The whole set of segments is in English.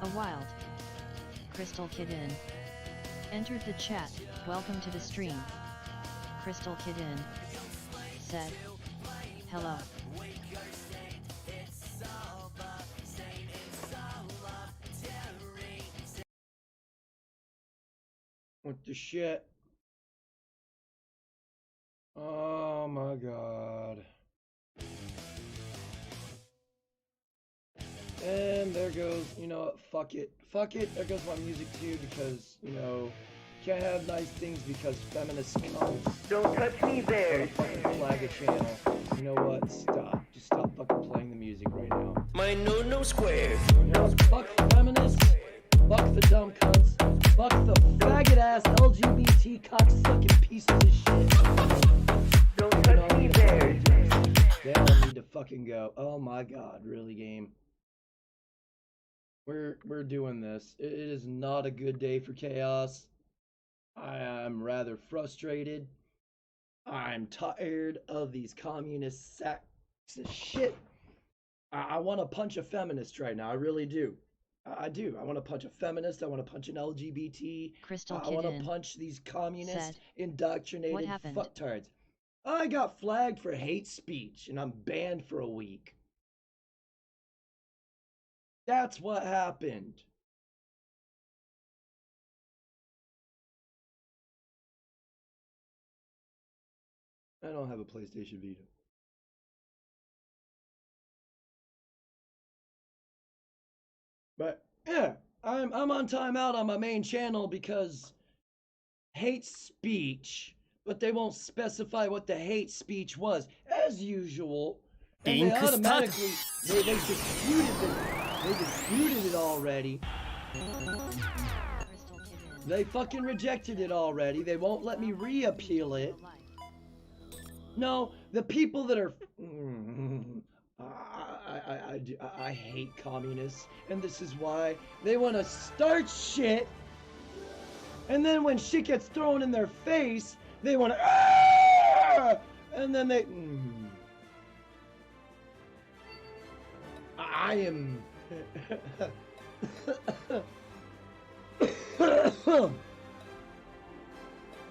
wild. Crystal Kitten entered the chat. Welcome to the stream. Crystal Kitten said, hello. What the shit? Oh my god. And there goes, you know what, fuck it. Fuck it, there goes my music too, because, you know, can't have nice things because feminists come. Don't touch me there. Fucking flag a channel. You know what, stop. Just stop fucking playing the music right now. My no square. You know, fuck feminists, fuck the dumb cunts, fuck the faggot ass LGBT cocksucking pieces of shit. Don't touch me there. They all need to fucking go. Oh my god, really, game? We're doing this. It is not a good day for chaos. I am rather frustrated. I'm tired of these communist sacks of shit. I want to punch a feminist right now. I really do. I do. I want to punch a feminist. I want to punch an LGBT. Crystal I want Kitten to punch these communist said, indoctrinated what happened? fucktards. I got flagged for hate speech and I'm banned for a week. That's what happened. I don't have a PlayStation Vita. But yeah, I'm on timeout on my main channel because hate speech, but they won't specify what the hate speech was, as usual. And they automatically they disputed it. They disputed it already. They fucking rejected it already. They won't let me re-appeal it. No, the people that are I hate communists, and this is why they want to start shit, and then when shit gets thrown in their face, they want to, and then they. I am.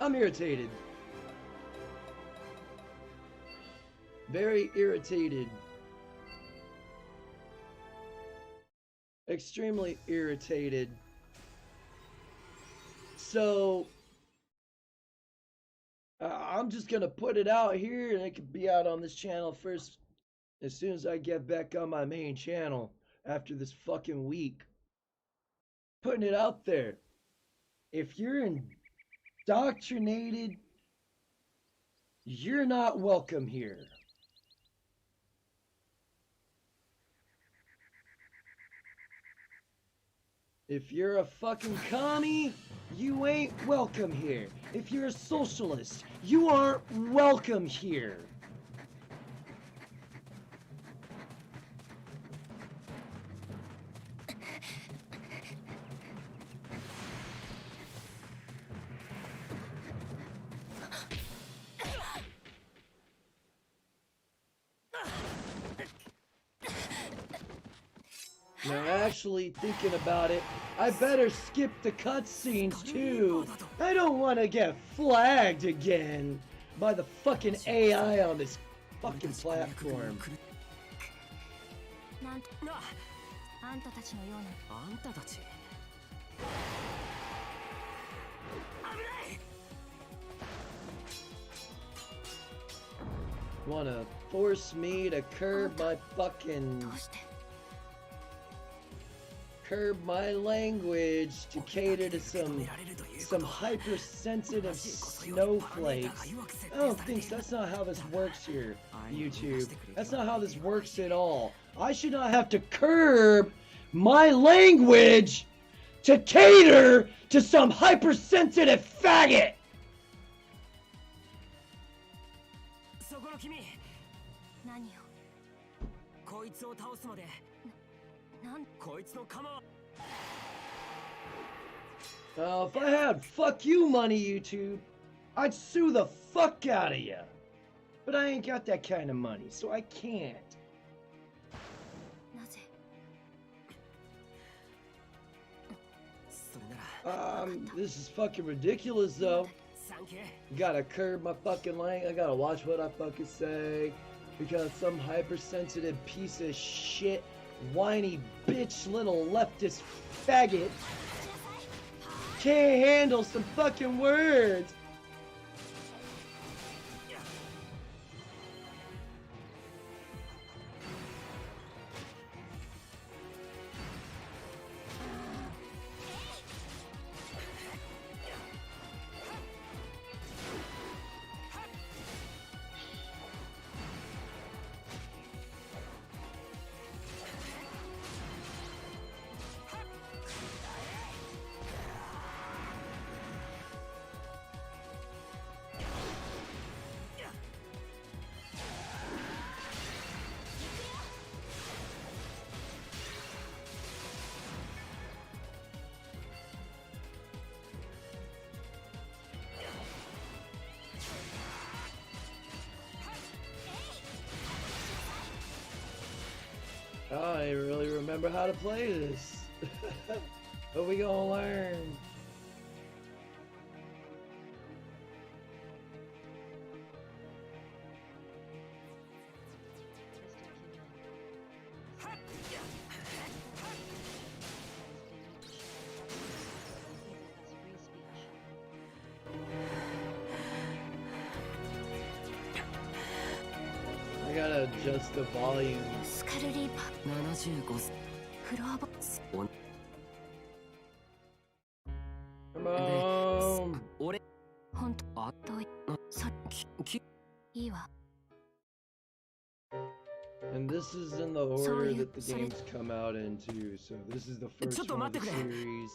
I'm irritated. Very irritated. Extremely irritated. So I'm just gonna put it out here, and it could be out on this channel first as soon as I get back on my main channel after this fucking week. Putting it out there. If you're indoctrinated, you're not welcome here. If you're a fucking commie, you ain't welcome here. If you're a socialist, you aren't welcome here. Now, actually thinking about it, I better skip the cutscenes too. I don't want to get flagged again by the fucking AI on this fucking platform. Wanna force me to curb my language to cater to some hypersensitive snowflakes. I don't think that's not how this works here, YouTube. That's not how this works at all. I should not have to curb my language to cater to some hypersensitive faggot. If I had fuck you money, YouTube, I'd sue the fuck out of you. But I ain't got that kind of money, so I can't. This is fucking ridiculous though. Gotta curb my fucking language. I gotta watch what I fucking say. Because some hypersensitive piece of shit, whiny bitch, little leftist faggot can't handle some fucking words. I don't really remember how to play this. But we gonna learn. I gotta adjust the volume. Come on! And this is in the order that the games come out into, so this is the first one of the series.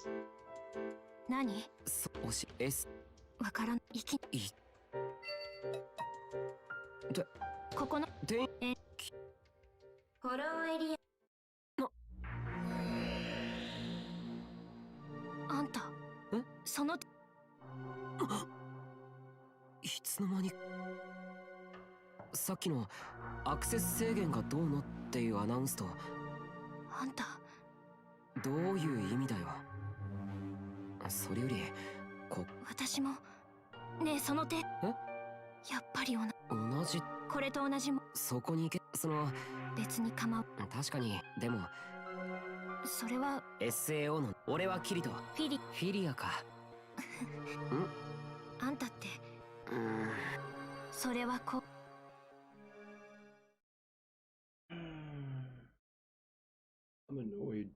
I'm annoyed.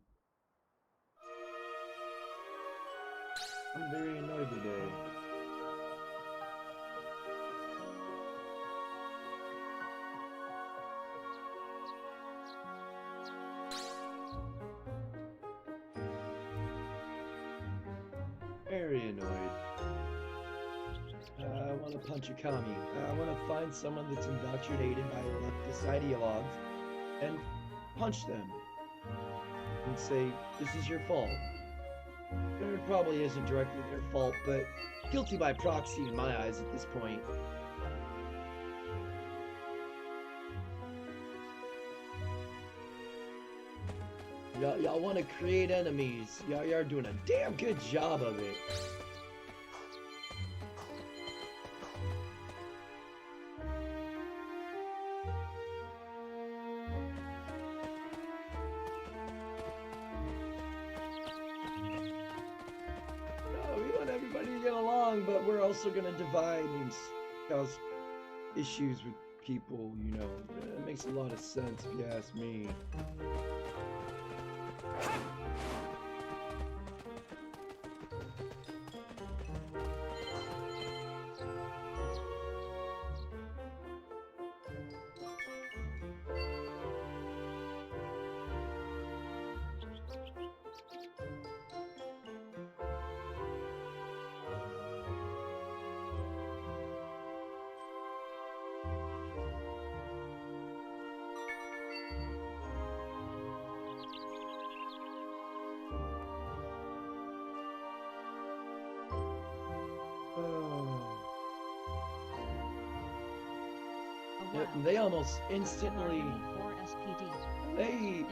I'm very annoyed today. Very annoyed. I want to punch a commie. I want to find someone that's indoctrinated by leftist ideologues and punch them. And say, this is your fault. It probably isn't directly their fault, but guilty by proxy in my eyes at this point. Y'all want to create enemies. Y'all are doing a damn good job of it. But we're also going to divide and cause issues with people, you know. It makes a lot of sense if you ask me. They almost instantly,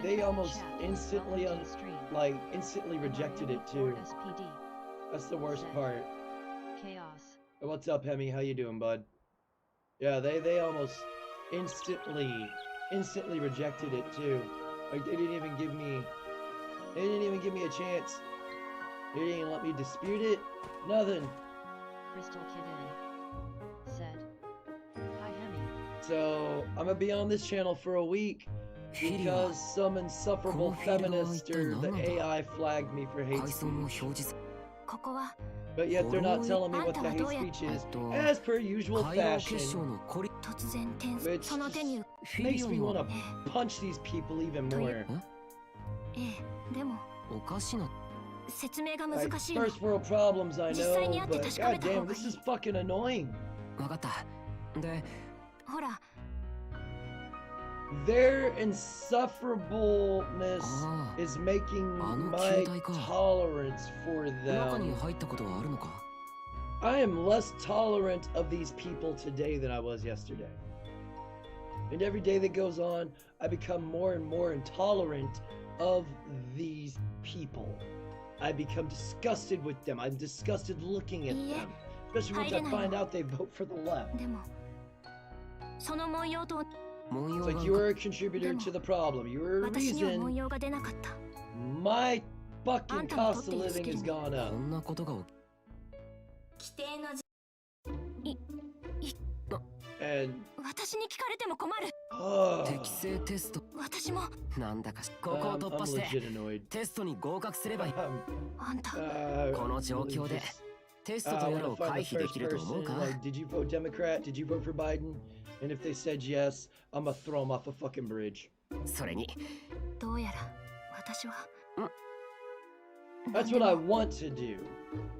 they almost instantly, instantly rejected it too. That's the worst said. part. Chaos. What's up, Hemi? How you doing, bud? Yeah, they almost instantly rejected it too. Like they didn't even give me a chance. They didn't even let me dispute it. Nothing. Crystal Kitten said. Hi Hemi. So I'm gonna be on this channel for a week because some insufferable feminist or the AI flagged me for hate speech. But yet they're not telling me what the hate speech is, as per usual fashion. Which makes me want to punch these people even more. Like, first world problems, I know, but goddamn, this is fucking annoying. Their insufferableness is making my tolerance for them. I am less tolerant of these people today than I was yesterday. And every day that goes on, I become more and more intolerant of these people. I become disgusted with them. I'm disgusted looking at them. Especially once I find out they vote for the left. It's like you were a contributor to the problem. You were a reason my fucking cost of living has gone up. And I'm legit annoyed. Like, did you vote Democrat? Did you vote for Biden? And if they said yes, I'm gonna throw them off a fucking bridge. That's what I want to do.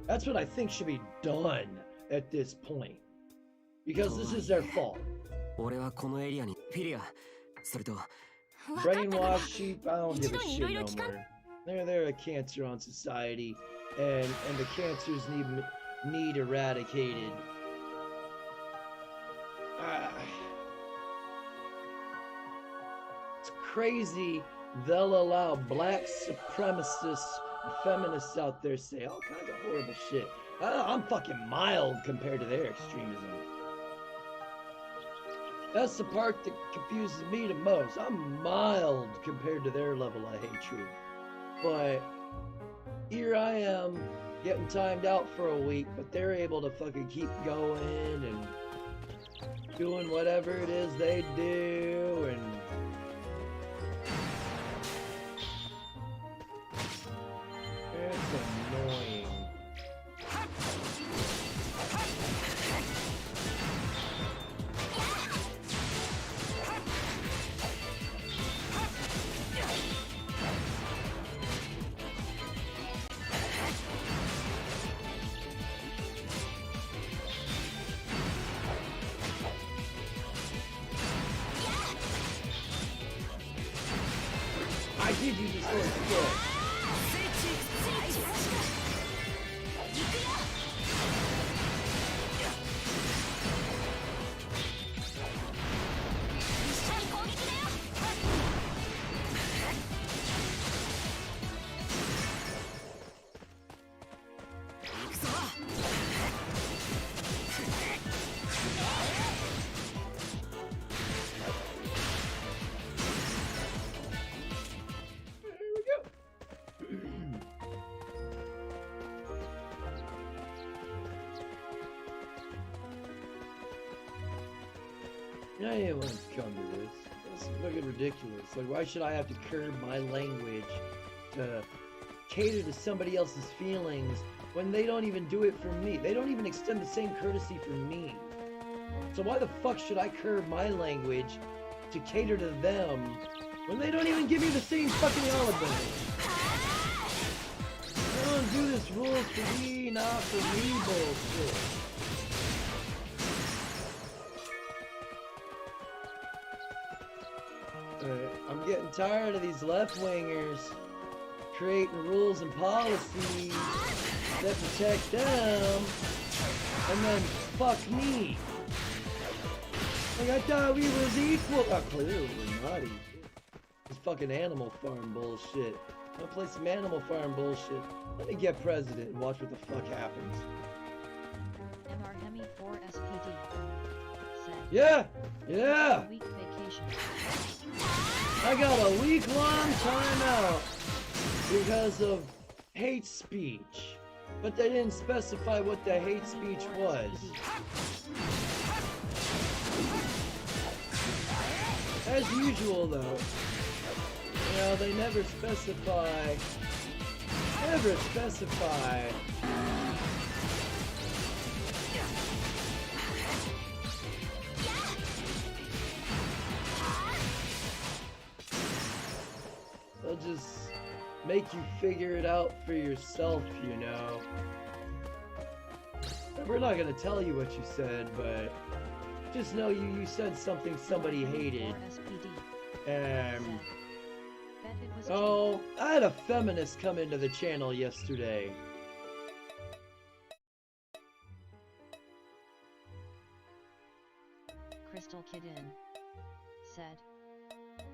That's what I think should be done at this point. Because this is their fault. Brainwashed sheep, I don't give a shit no more. They're a cancer on society, and the cancers need eradicated. It's crazy they'll allow black supremacists, feminists out there say all kinds of horrible shit. I'm fucking mild compared to their extremism. That's the part that confuses me the most. I'm mild compared to their level of hatred. But here I am getting timed out for a week, but they're able to fucking keep going and doing whatever it is they do, and it's annoying. I did use this sword before. I didn't want to come to this. That's fucking ridiculous. Like, why should I have to curb my language to cater to somebody else's feelings when they don't even do it for me? They don't even extend the same courtesy for me. So why the fuck should I curb my language to cater to them when they don't even give me the same fucking olive branch? I don't do this rules for me, not for me bullshit. I'm getting tired of these left-wingers creating rules and policies that protect them, and then fuck me. Like, I thought we was equal. Oh, clearly we're not equal. This fucking Animal Farm bullshit. I'll play some Animal Farm bullshit. Let me get president and watch what the fuck happens. Animehem 4 SPD said. Yeah! Yeah! Week vacation. I got a week-long timeout because of hate speech. But they didn't specify what the hate speech was. As usual though, you know, they never specify. They'll just make you figure it out for yourself, you know. We're not gonna tell you what you said, but just know you said something somebody hated. Oh, I had a feminist come into the channel yesterday. Crystal Kidden said,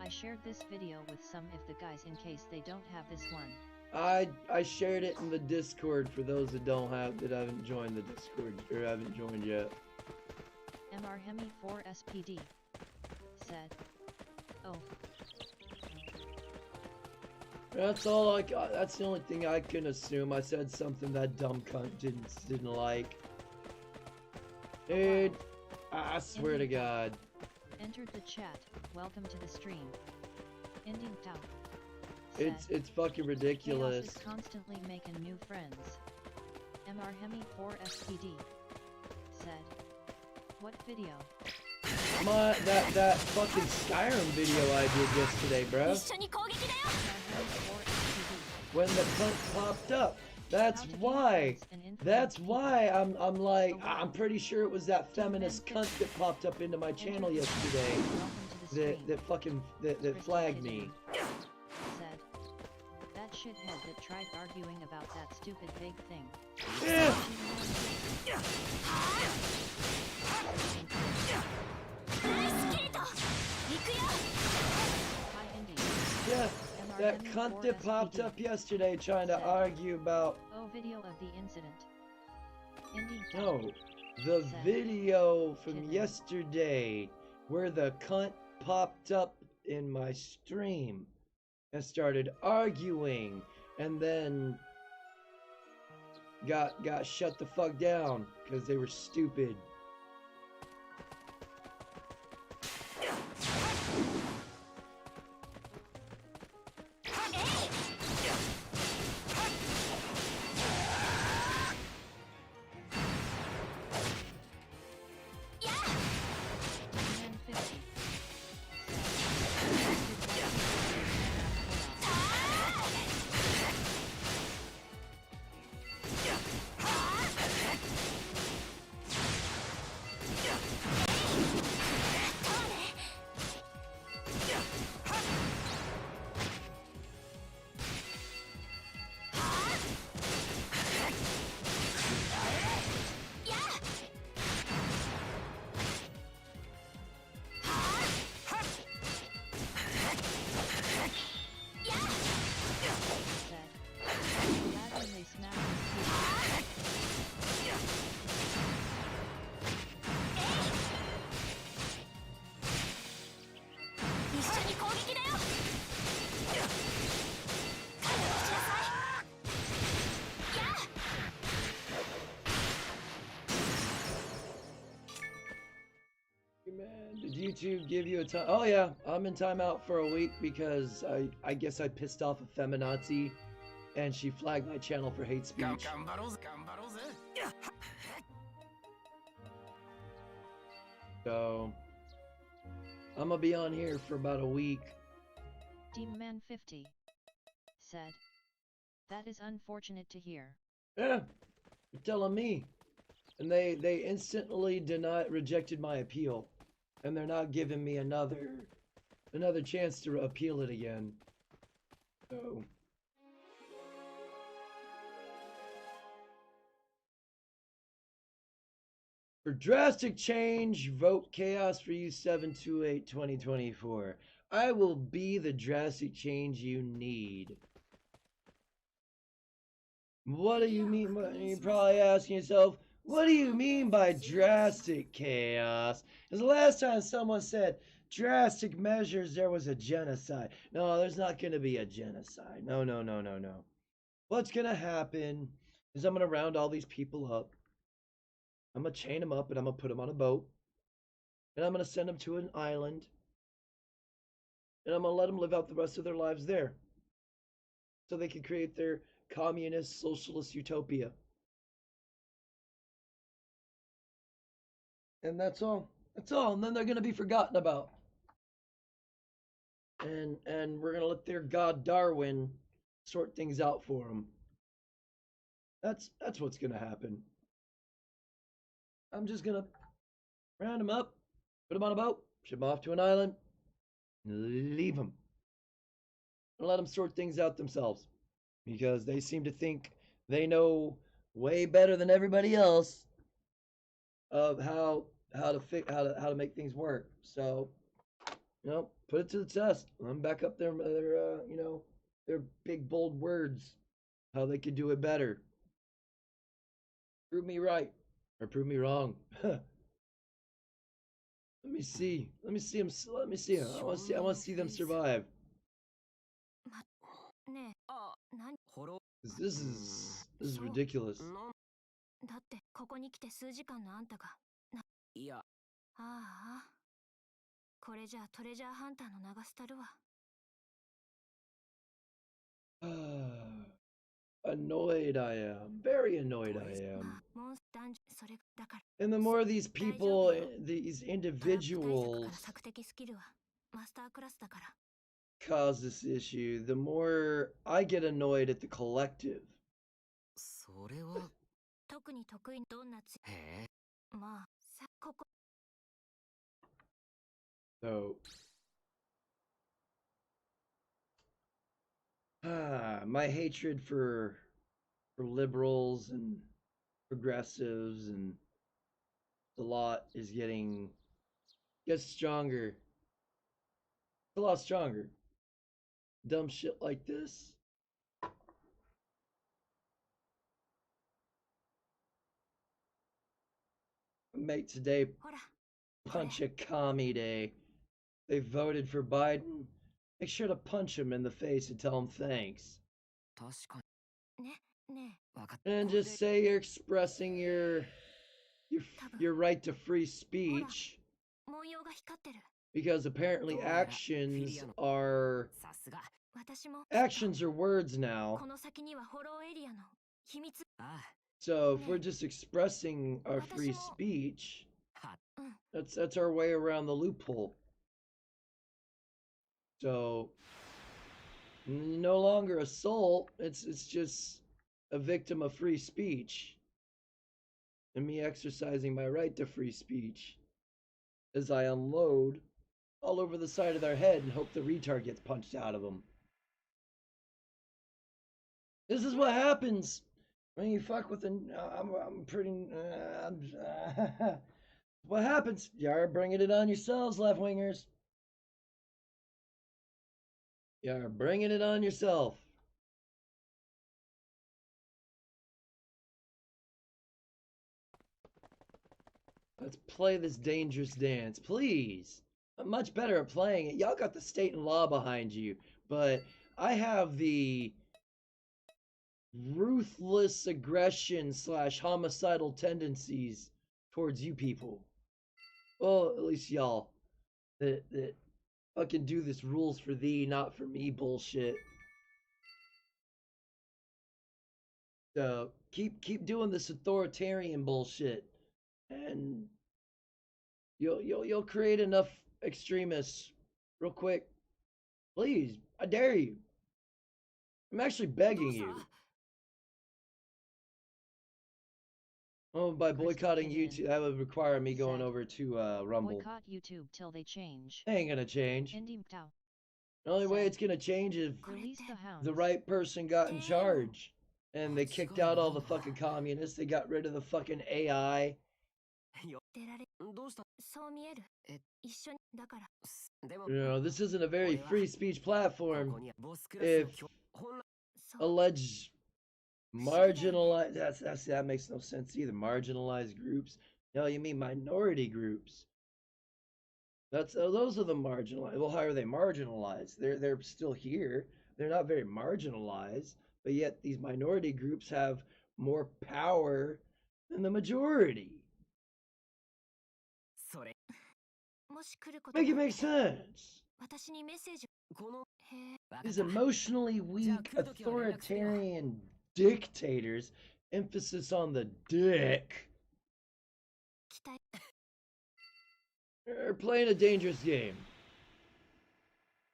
I shared this video with some of the guys in case they don't have this one. I shared it in the Discord for those that haven't joined the Discord or haven't joined yet. Animehem 4 SPD said, oh. That's all I got. That's the only thing I can assume. I said something that dumb cunt didn't like. Dude, I swear to God. Entered the chat. Welcome to the stream. Ending town. It's fucking ridiculous. Chaos is constantly making new friends. Animehem 4 SPD said, what video? That fucking Skyrim video I did yesterday, bro. When the cunt popped up. That's why I'm like, I'm pretty sure it was that feminist cunt that popped up into my channel yesterday that flagged me. Said, that shithead that tried arguing about that stupid vague thing. Yeah. Yeah, that cunt that popped up yesterday trying to argue about... Oh, video of the incident. No, the video from yesterday where the cunt popped up in my stream and started arguing and then got shut the fuck down because they were stupid. Did YouTube give you a time? Oh yeah, I'm in timeout for a week because I guess I pissed off a feminazi and she flagged my channel for hate speech. So I'm gonna be on here for about a week. Demonman50 said, that is unfortunate to hear. Yeah, you're telling me. And they instantly rejected my appeal. And they're not giving me another chance to appeal it again. So for drastic change, vote Chaos for you 728-2024. I will be the drastic change you need. What do you mean? You're probably asking yourself, what do you mean by drastic chaos? Because the last time someone said drastic measures, there was a genocide. No, there's not going to be a genocide. No, no, no, no, no. What's going to happen is I'm going to round all these people up. I'm going to chain them up and I'm going to put them on a boat. And I'm going to send them to an island. And I'm going to let them live out the rest of their lives there. So they can create their communist, socialist utopia. And that's all. That's all. And then they're going to be forgotten about. And we're going to let their god Darwin sort things out for them. That's what's going to happen. I'm just going to round them up, put them on a boat, ship them off to an island, and leave them. And let them sort things out themselves. Because they seem to think they know way better than everybody else of how to make things work. So, put it to the test. I'm back up their their big bold words, how they could do it better. Prove me right or prove me wrong. Let me see. Let me see them. Let me see them. I want to see them survive. This is ridiculous. だってここに来て数時間のあんたがいやああこれじゃトレジャーハンターの流したるわ Annoyed I am. Very annoyed I am. And the more these people, these individuals cause this issue, the more I get annoyed at the collective. それは特に得意どんなつへえまあさここ So, my hatred for liberals and progressives and the lot is gets stronger. It's a lot stronger. Dumb shit like this. Mate, today punch a commie day. They voted for Biden. Make sure to punch him in the face and tell him thanks. And just say you're expressing your right to free speech. Because apparently actions are words now. So if we're just expressing our free speech, that's our way around the loophole. So no longer assault, it's just a victim of free speech. And me exercising my right to free speech as I unload all over the side of their head and hope the retard gets punched out of them. This is what happens when you fuck with an what happens? You're bringing it on yourselves, left-wingers. You're bringing it on yourself. Let's play this dangerous dance, please. I'm much better at playing it. Y'all got the state and law behind you, but I have the ruthless aggression / homicidal tendencies towards you people. Well, at least y'all that fucking do this rules for thee, not for me bullshit. So keep doing this authoritarian bullshit, and you'll create enough extremists real quick. Please, I dare you. I'm actually begging you. Oh, by boycotting YouTube, that would require me going over to Rumble. Boycott YouTube till they change. They ain't gonna change. The only way it's gonna change is if the right person got in charge. And they kicked out all the fucking communists. They got rid of the fucking AI. This isn't a very free speech platform if alleged Marginalized. That makes no sense either. Marginalized groups. No, you mean minority groups. Those are the marginalized. Well, how are they marginalized? They're still here. They're not very marginalized, but yet these minority groups have more power than the majority. Make it make sense. These emotionally weak, authoritarian dictators, emphasis on the dick, are playing a dangerous game.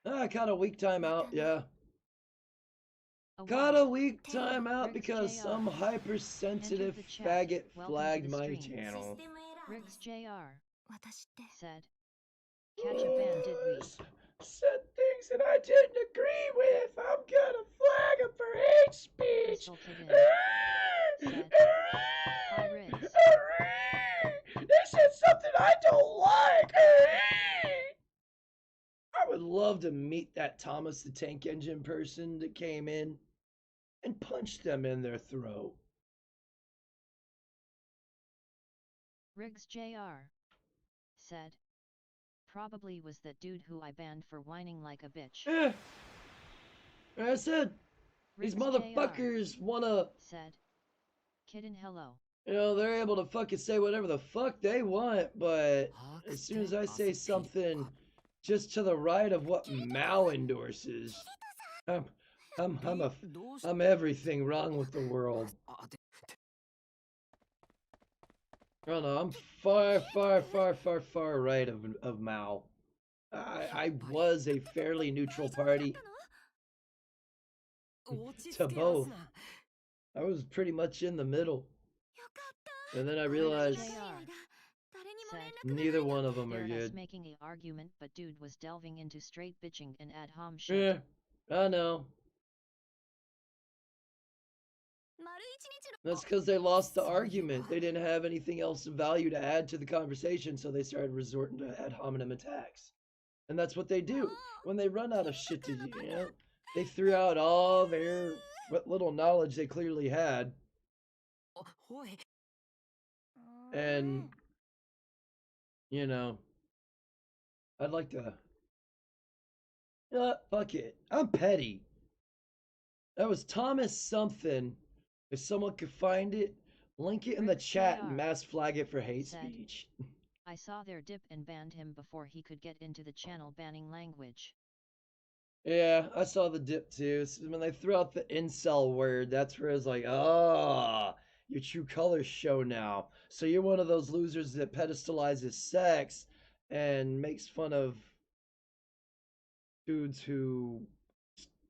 Kind of weak timeout, yeah. Got a weak timeout because some hypersensitive faggot flagged my channel. Riggs Jr. said, catch a ban did we? Said things that I didn't agree with. I'm gonna flag him for hate speech. Said, hi Riggs. They said something I don't like. I would love to meet that Thomas the Tank Engine person that came in and punched them in their throat. Riggs Jr. said, probably was that dude who I banned for whining like a bitch. Yeah. Like I said, these motherfuckers wanna... said, kidden hello. You know, they're able to fucking say whatever the fuck they want, but as soon as I say something just to the right of what Mao endorses, I'm everything wrong with the world. I don't know, I'm far right of Mao. I was a fairly neutral party to both. I was pretty much in the middle. And then I realized neither one of them are good. Making an argument, but dude was delving into straight bitching and ad hom shit. Yeah, I know. That's because they lost the argument. They didn't have anything else of value to add to the conversation, so they started resorting to ad hominem attacks. And that's what they do when they run out of shit to do, you know? They threw out all what little knowledge they clearly had. And, you know, I'd like to... fuck it. I'm petty. That was Thomas something. If someone could find it, link it in the chat and mass flag it for hate speech. I saw their dip and banned him before he could get into the channel banning language. Yeah, I saw the dip too. So when they threw out the incel word, that's where it's like, ah, your true colors show now. So you're one of those losers that pedestalizes sex and makes fun of dudes who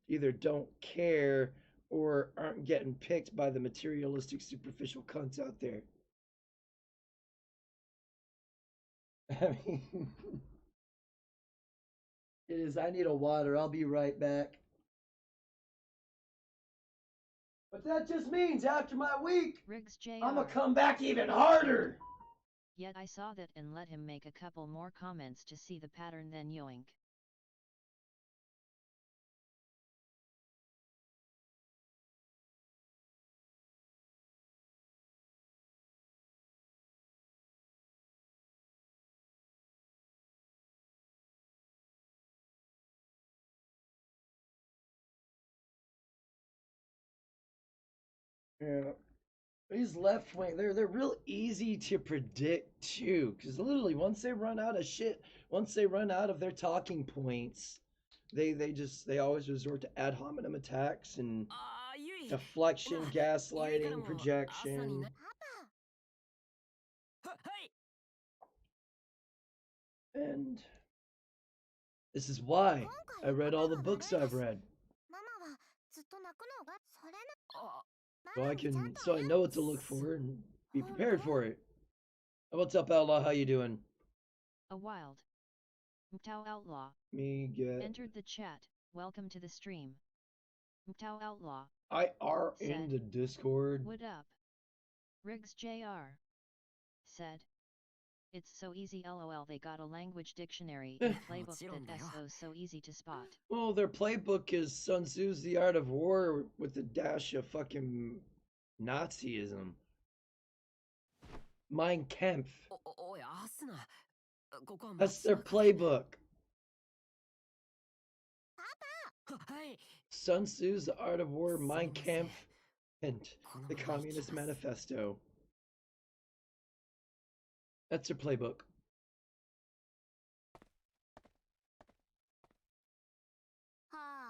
either don't care or aren't getting picked by the materialistic, superficial cunts out there. I mean, it is. I need a water. I'll be right back. But that just means after my week, Riggs Jr. I'm gonna come back even harder. Yet I saw that and let him make a couple more comments to see the pattern, then yoink. Yeah. These left wing, they're real easy to predict too, because literally once they run out of shit, once they run out of their talking points, they always resort to ad hominem attacks and deflection, gaslighting, projection. And this is why I read all the books I've read. So I know what to look for and be prepared for it. What's up, Outlaw? How you doing? A wild Mtau Outlaw Me get entered the chat. Welcome to the stream. Mtau Outlaw. I are in the Discord. What up? Riggs Jr. said, it's so easy lol, they got a language dictionary and playbook that SO's so easy to spot. Well, their playbook is Sun Tzu's The Art of War with a dash of fucking Nazism. Mein Kampf. That's their playbook. Sun Tzu's The Art of War, Mein Kampf, and the Communist Manifesto. That's their playbook.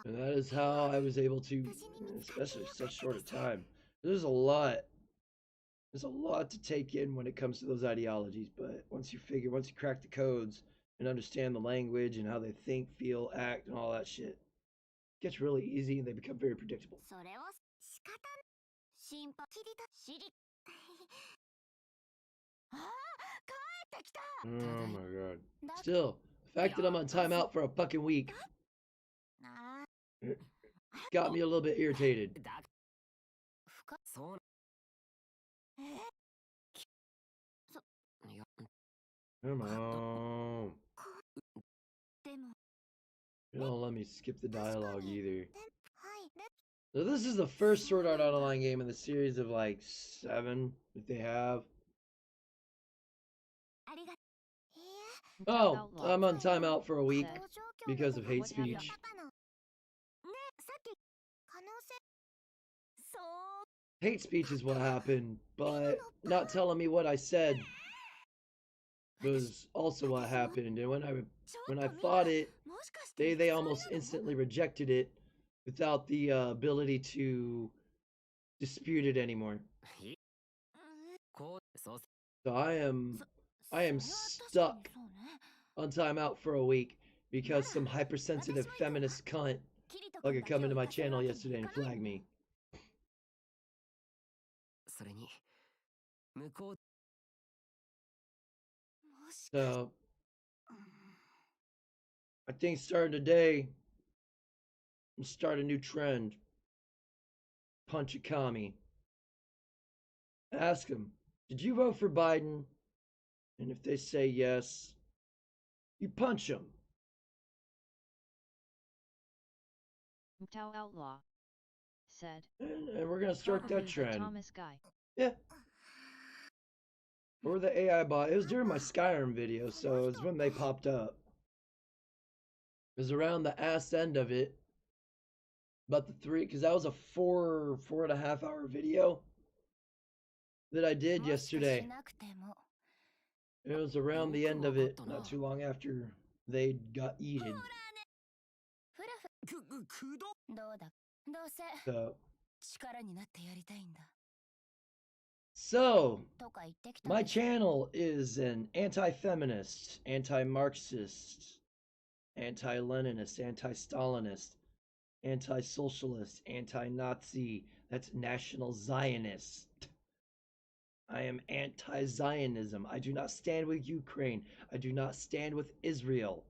And that is how I was able to, especially such short a time. There's a lot to take in when it comes to those ideologies, but once you crack the codes and understand the language and how they think, feel, act, and all that shit, it gets really easy and they become very predictable. Oh my god. Still, the fact that I'm on timeout for a fucking week got me a little bit irritated. Come on. You don't let me skip the dialogue either. So this is the first Sword Art Online game in the series of like 7 that they have. Oh, I'm on timeout for a week because of hate speech. Hate speech is what happened, but not telling me what I said was also what happened. And when I fought it, they almost instantly rejected it without the ability to dispute it anymore. So I am stuck on timeout for a week because some hypersensitive feminist cunt could come into my channel yesterday and flag me. So I think starting today, I'm start a new trend. Punch a commie. Ask them, did you vote for Biden? And if they say yes, you punch them. Mtao Outlaw said. And we're gonna start that trend. Thomas guy. Yeah. Or the AI bot. It was during my Skyrim video, so it's when they popped up. It was around the ass end of it. About the 3, because that was a 4.5 hour video that I did yesterday. It was around the end of it, not too long after they got eaten. So, my channel is an anti-feminist, anti-Marxist, anti-Leninist, anti-Stalinist, anti-socialist, anti-Nazi, that's National Zionist. I am anti-Zionism. I do not stand with Ukraine. I do not stand with Israel.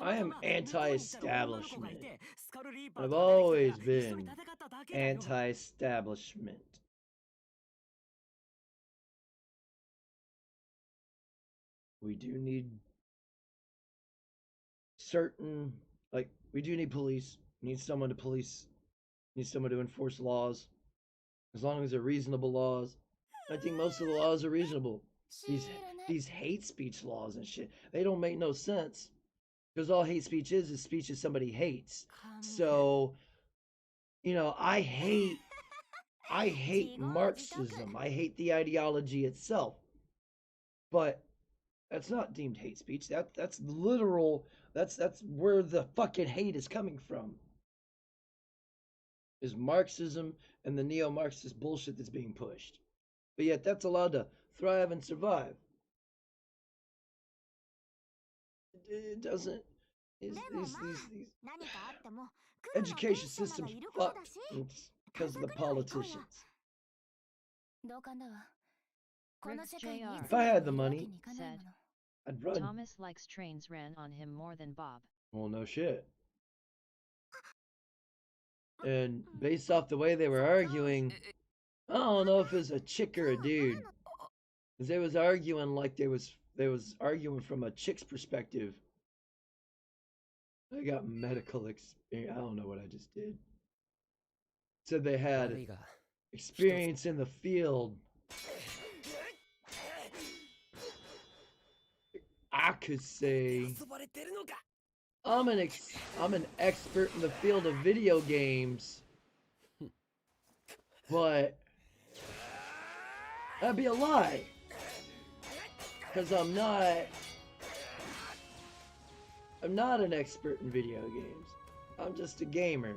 I am anti-establishment. I've always been anti-establishment. We do need certain, we do need police. We need someone to police. We need someone to enforce laws. As long as they're reasonable laws. I think most of the laws are reasonable. These hate speech laws and shit, they don't make no sense. Because all hate speech is speech that somebody hates. So, I hate Marxism. I hate the ideology itself. But that's not deemed hate speech. That's literal. That's where the fucking hate is coming from. Is Marxism and the neo-Marxist bullshit that's being pushed. But yet that's allowed to thrive and survive. It doesn't. These education systems fucked because of the politicians. If I had the money, said, I'd run. Thomas likes trains ran on him more than Bob. Well, no shit. And based off the way they were arguing, I don't know if it's a chick or a dude. Because they was arguing like they was arguing from a chick's perspective. I got medical experience. I don't know what I just did. Said they had experience in the field. I could say I'm an expert in the field of video games, but that'd be a lie, because I'm not an expert in video games. I'm just a gamer.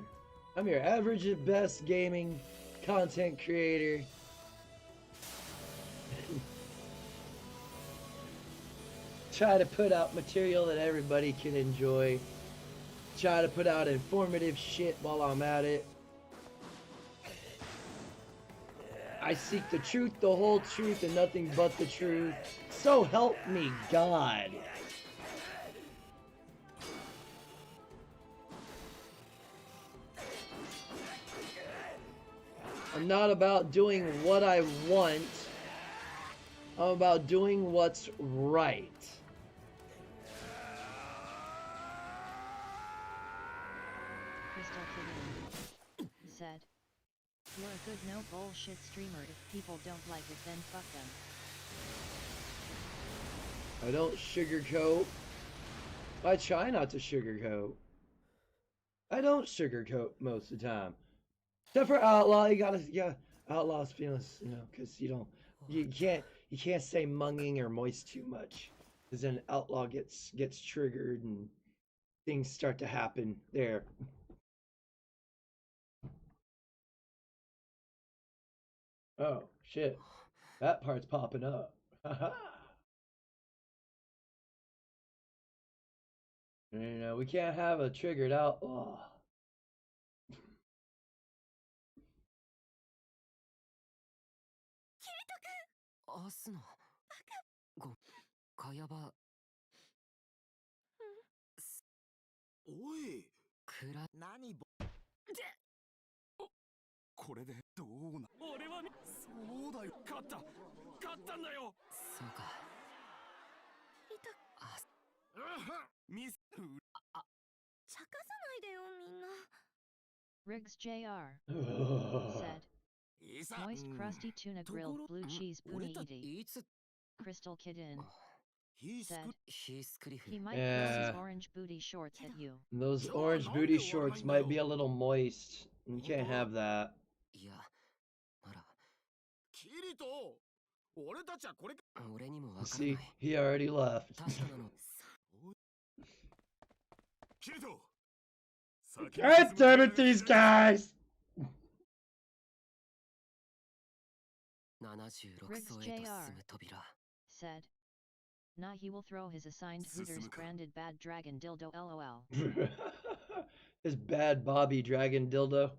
I'm your average at best gaming content creator. Try to put out material that everybody can enjoy. Try to put out informative shit while I'm at it. I seek the truth, the whole truth, and nothing but the truth. So help me God. I'm not about doing what I want. I'm about doing what's right. Crystal Kid said, "You're a good no bullshit streamer. If people don't like it, then fuck them." I don't sugarcoat. I try not to sugarcoat. I don't sugarcoat most of the time. Except for Outlaw, Outlaw's feelings, because you can't say munging or moist too much, because then Outlaw gets triggered and things start to happen there. Oh shit, that part's popping up. We can't have a triggered Outlaw. Riggs Jr. said, "Moist crusty tuna grilled blue cheese puniti." Crystal Kidden said, "He might throw his orange booty shorts at you." Those orange booty shorts might be a little moist. You can't have that. See, he already left. God damn it, these guys! Riggs Jr. said, "Nah, he will throw his assigned Hooters branded bad dragon dildo lol." His bad Bobby dragon dildo.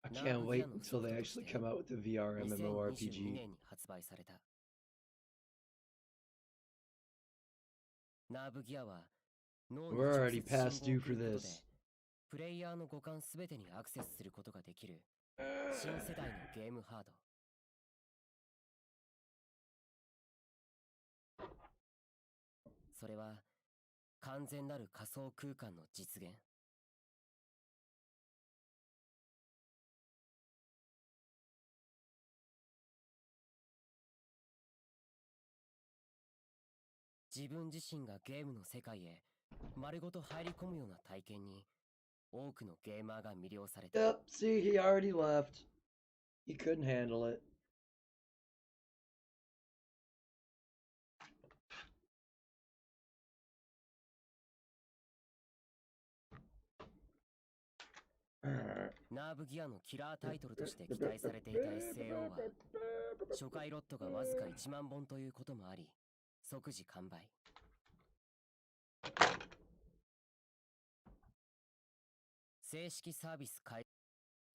I can't wait until they actually come out with the VR MMORPG. We're already past due for this. Yep, see, he already left. He couldn't handle it.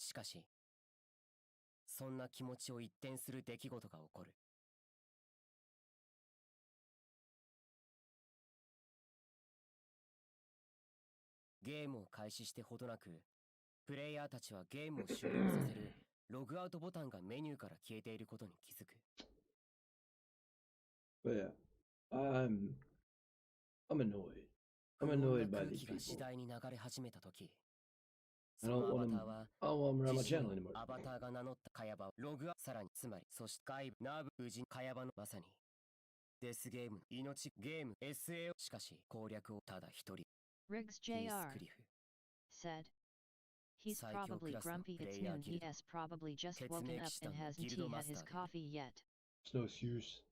しかし、そんな気持ちを一転する出来事が起こる。ゲームを開始してほどなく、プレイヤーたちはゲームを終了させるログアウトボタンがメニューから消えていることに気づく。But yeah, I'm annoyed. I'm 不穏な annoyed by 空 these 気が次 people. 第に流れ始めたとき、 I その don't ア want バ them. ターは I don't want them around my 自身 channel を anymore. アバターが名乗ったカヤバをログアウト、さらにつまり、そして外部ナーブ無人カヤバのまさにデスゲームの命ゲーム SAO。 しかし攻略をただ一人 Riggs ヒース Jr. クリフ said. He's 最強ク probably ラスの grumpy, プレ it's イヤー noon, ギル he ド has probably just 血 woken 明 up 騎士団 and の hasn't ギルド he マ had スタ his ーである。 coffee yet. It's no excuse.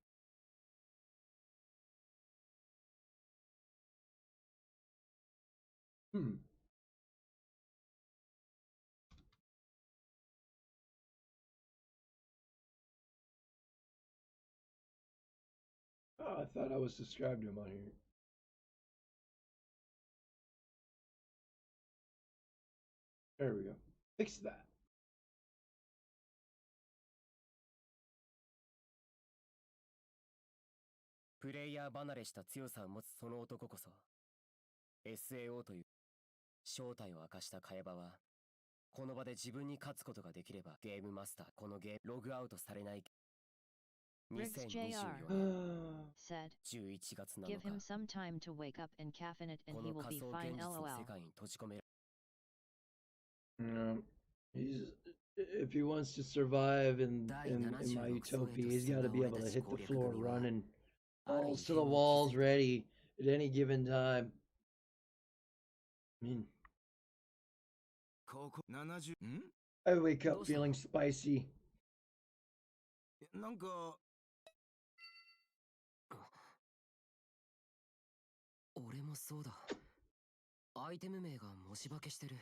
Oh, I thought I was subscribed to him on here. There we go. Fix that. プレイヤー離れした強さを持つその男こそ SAO という正体を明かしたカヤバは、この場で自分に勝つことができればゲームマスター、このゲームログアウトされない。 Riggs 2024 Jr. 年 said. 11月7 Give him 日、 some time to wake up and caffeine it and こ he の will 仮 be 想 fine, 現実の世 lol. 界に閉じ込めら He's if he wants to survive in my utopia, he's got to be able to hit the floor running, balls to the walls, ready at any given time. I mean, ここ70ん I wake up feeling spicy. なんか俺もそうだ。アイテム名が文字化けしてる。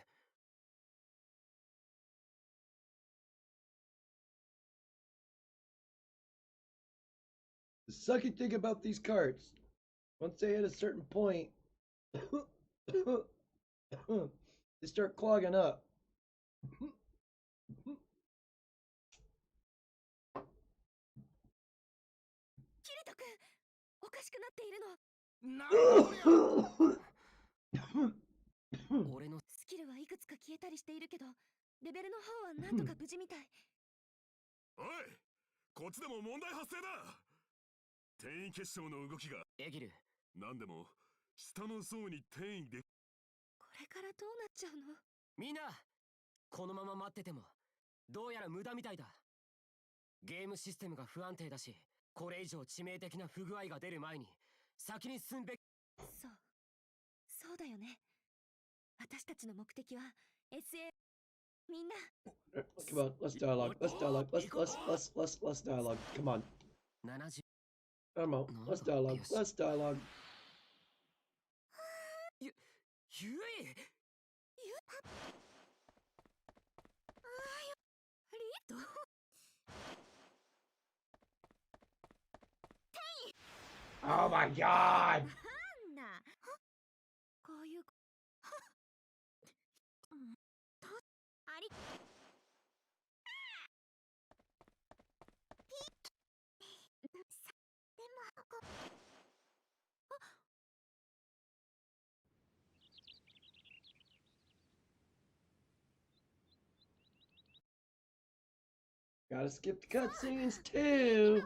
The sucky thing about these carts, once they hit a certain point, they start clogging up. キリト君、おかしくなっているの。なんだこりゃ俺のスキルはいくつか消えたりしているけど、レベルの方はなんとか無事みたい。おい、こっちでも問題発生だ。転移結晶の動きがエギル、なんでも下の層に転移でこれからどうなっちゃうの？みんなこのまま待っててもどうやら無駄みたいだ。ゲームシステムが不安定だし、これ以上致命的な不具合が出る前に先に進んべき。そうだよね。私たちの目的は SA。 みんな Come on, let's dialogue. Let's dialogue. Let's dialogue. Come on. 70 Come on. Let's dialogue. Let's dialogue. ゆえリート Oh my god! なんだこういうありでもこ Gotta skip the cutscenes too.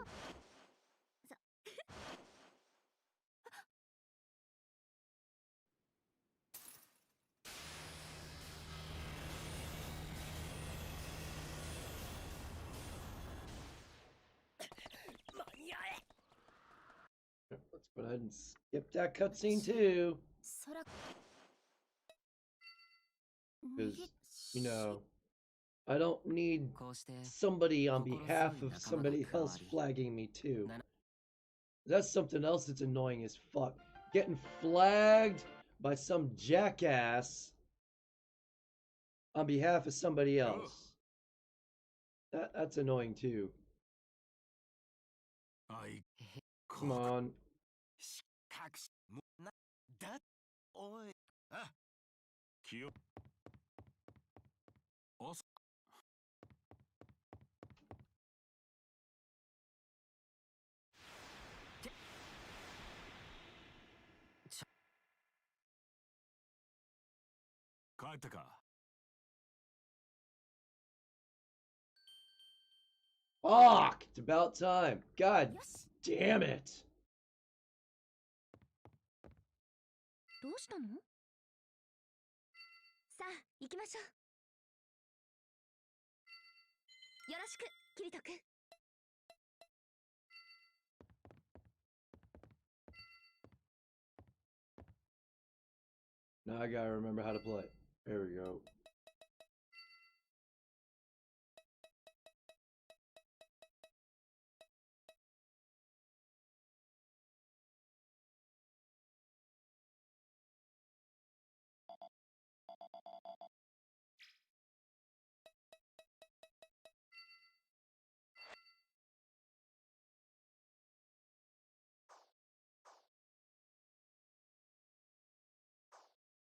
Let's go ahead and skip that cutscene too. 空 Because, you know, I don't need こうして somebody on behalf of somebody else flagging me too. That's something else that's annoying as fuck. Getting flagged by some jackass on behalf of somebody else. That's annoying too. あい Come on. 隠しもなだおいあ気をお帰ったか。Fuck! It's about time. God damn it. どうしたの？さあ、行きましょう。よろしく、キリト君。Now I gotta remember how to play. There we go.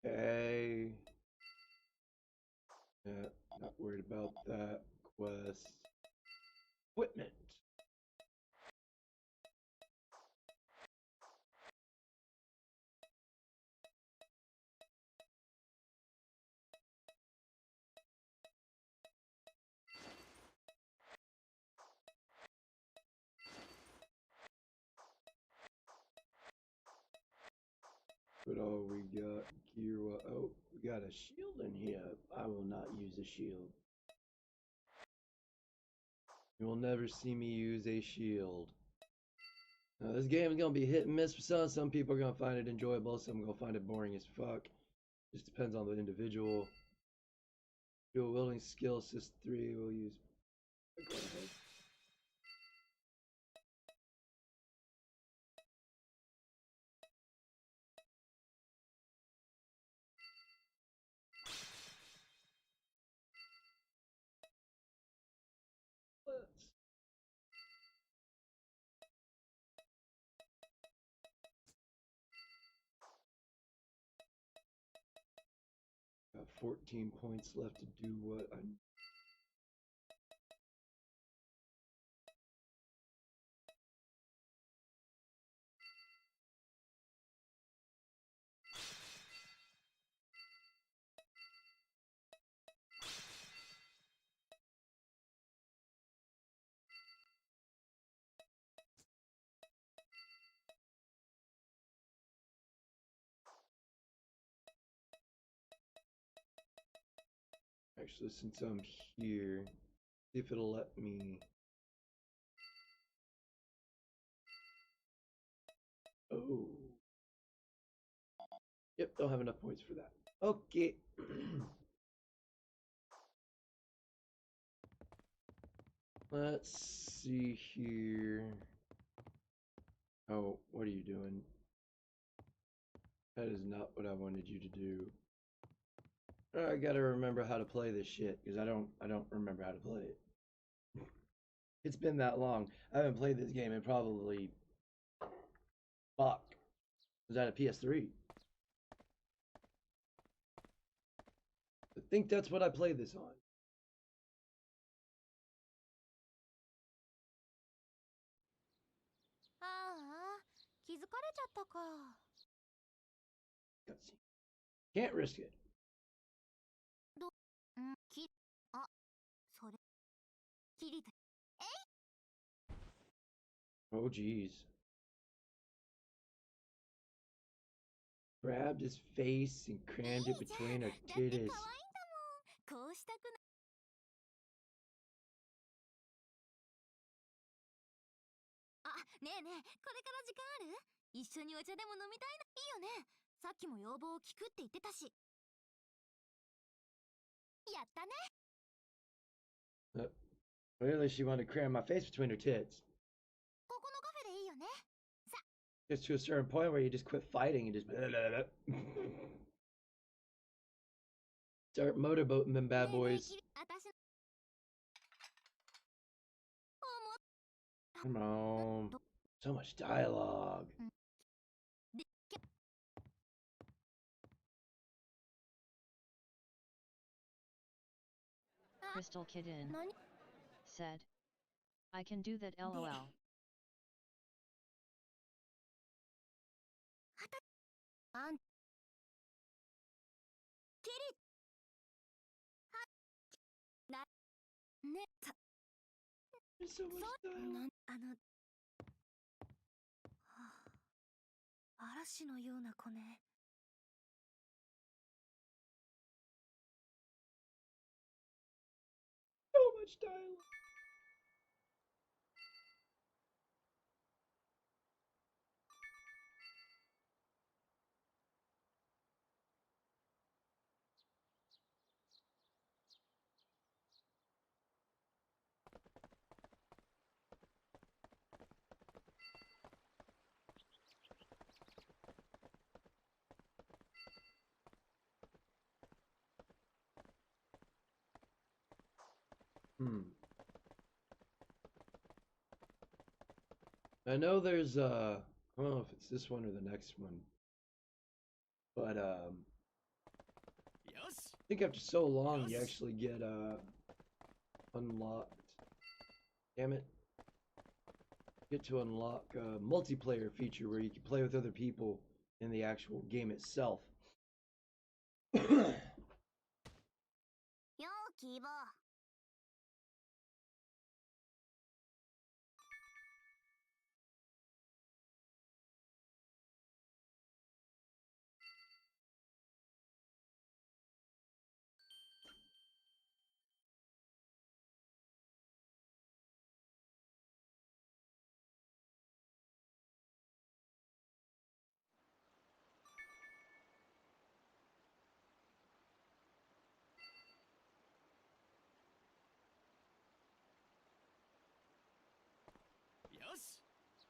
Okay. Yeah, not worried about that quest. Equipment. But all we got gear. Oh, we got a shield in here. I will not use a shield. You will never see me use a shield. Now, this game is gonna be hit and miss for some. Some people are gonna find it enjoyable. Some are gonna find it boring as fuck. Just depends on the individual. Dual wielding skill assist 3. We'll use. Go ahead. Let's. Got 14 points left to do what I. Actually, since I'm here, see if it'll let me. Oh. Yep, don't have enough points for that. Okay. Let's see here. Oh, what are you doing? That is not what I wanted you to do. I gotta remember how to play this shit, because I don't remember how to play it. It's been that long. I haven't played this game in probably. Fuck. Was that a PS3? I think that's what I played this on. Cutscene. Can't risk it. Oh, jeez. Grabbed his face and crammed it between her titties. こうしたくな。あ、ねえねえ、これから時間ある？一緒にお茶でも飲みたいな。いいよね。さっきも要望を聞くって言ってたし。やったね。Clearly she wanted to cram my face between her tits. ここのカフェでいいよね。さ。Gets to a certain point where you just quit fighting and just start motorboating them bad boys. Come on. So much dialogue. Crystal Kitten said, I can do that lol. There's so much style. 嵐のような子ね。So much style. I know there's I don't know if it's this one or the next one, but I think after so long you actually get unlocked. Damn it. Get to unlock a multiplayer feature where you can play with other people in the actual game itself. よう希望。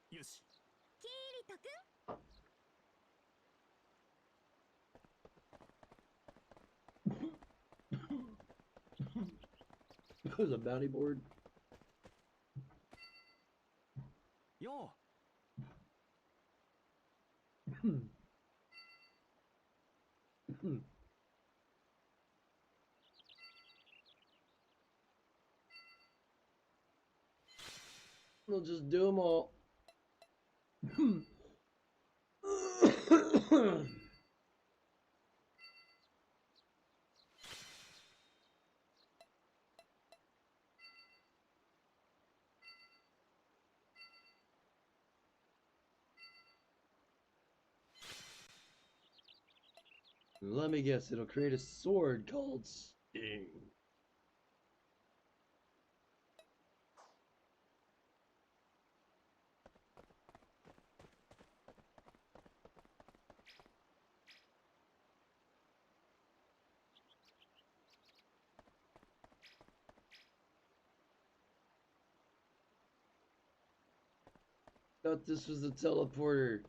よし。キリトくん。There's a bounty board. Yo. We'll just do them all. Let me guess, it'll create a sword called Sting. Thought this was the teleporter.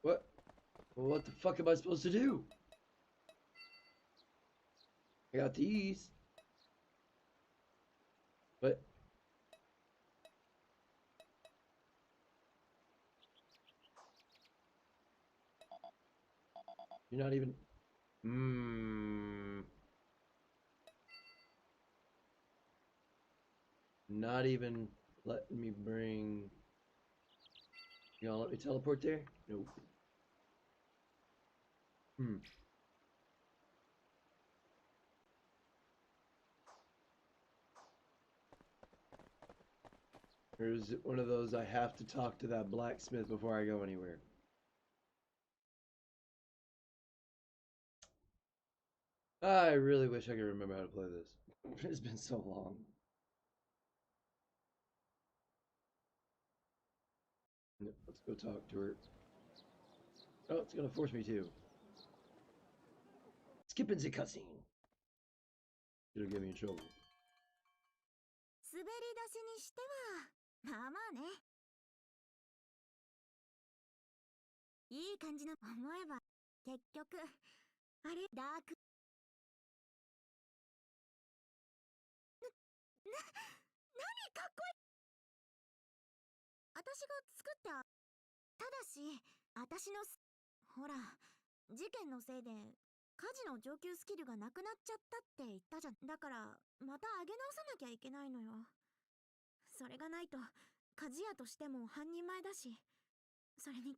What? Well, what the fuck am I supposed to do? I got these. But you're not even. Not even letting me bring. You gonna let me teleport there? Nope. Or is it one of those I have to talk to that blacksmith before I go anywhere? I really wish I could remember how to play this. It's been so long. Let's go talk to her. Oh, it's gonna force me to. Skipping the cutscene. It'll get me in trouble. 滑り出しにしてはまあまあね。いい感じの思えば結局あれダーク何かっこいい。私が作った。ただし私のほら事件のせいで家事の上級スキルがなくなっちゃったって言ったじゃん。だからまた上げ直さなきゃいけないのよ。それがないと鍛冶屋としても半人前だし、それに。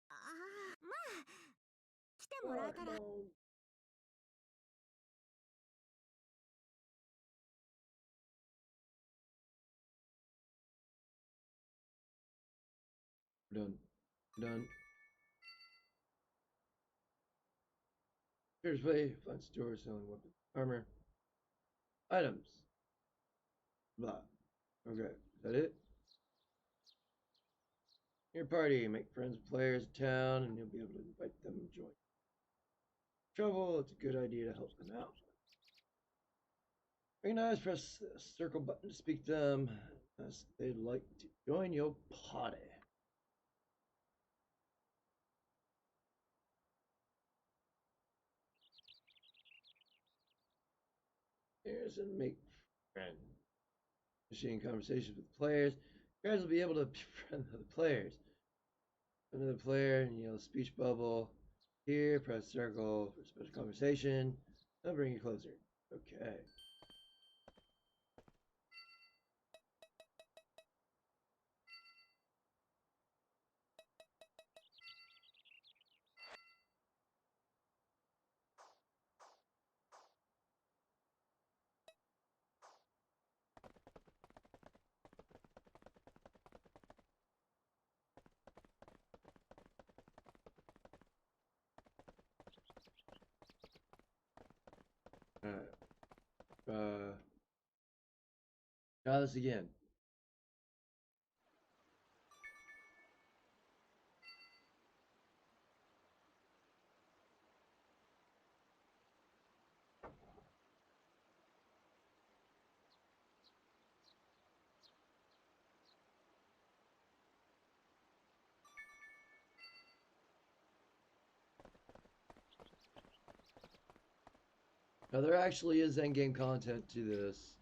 あ、まあ、来てもらえたら。No. Done. Done. Here's way. Find store selling weapons, armor, items. Blah. Okay. Is that it? Your party. Make friends with players in town, and you'll be able to invite them to join. Trouble. It's a good idea to help them out. Recognize. Press the circle button to speak to them. As they'd like to join your party. Here's and make friends. Machine conversations with players. You guys will be able to befriend other players. Another player, and yellow speech bubble. Here, press circle for special conversation. I'll bring you closer. Okay. Alright. Try this again. Now there actually is endgame content to this.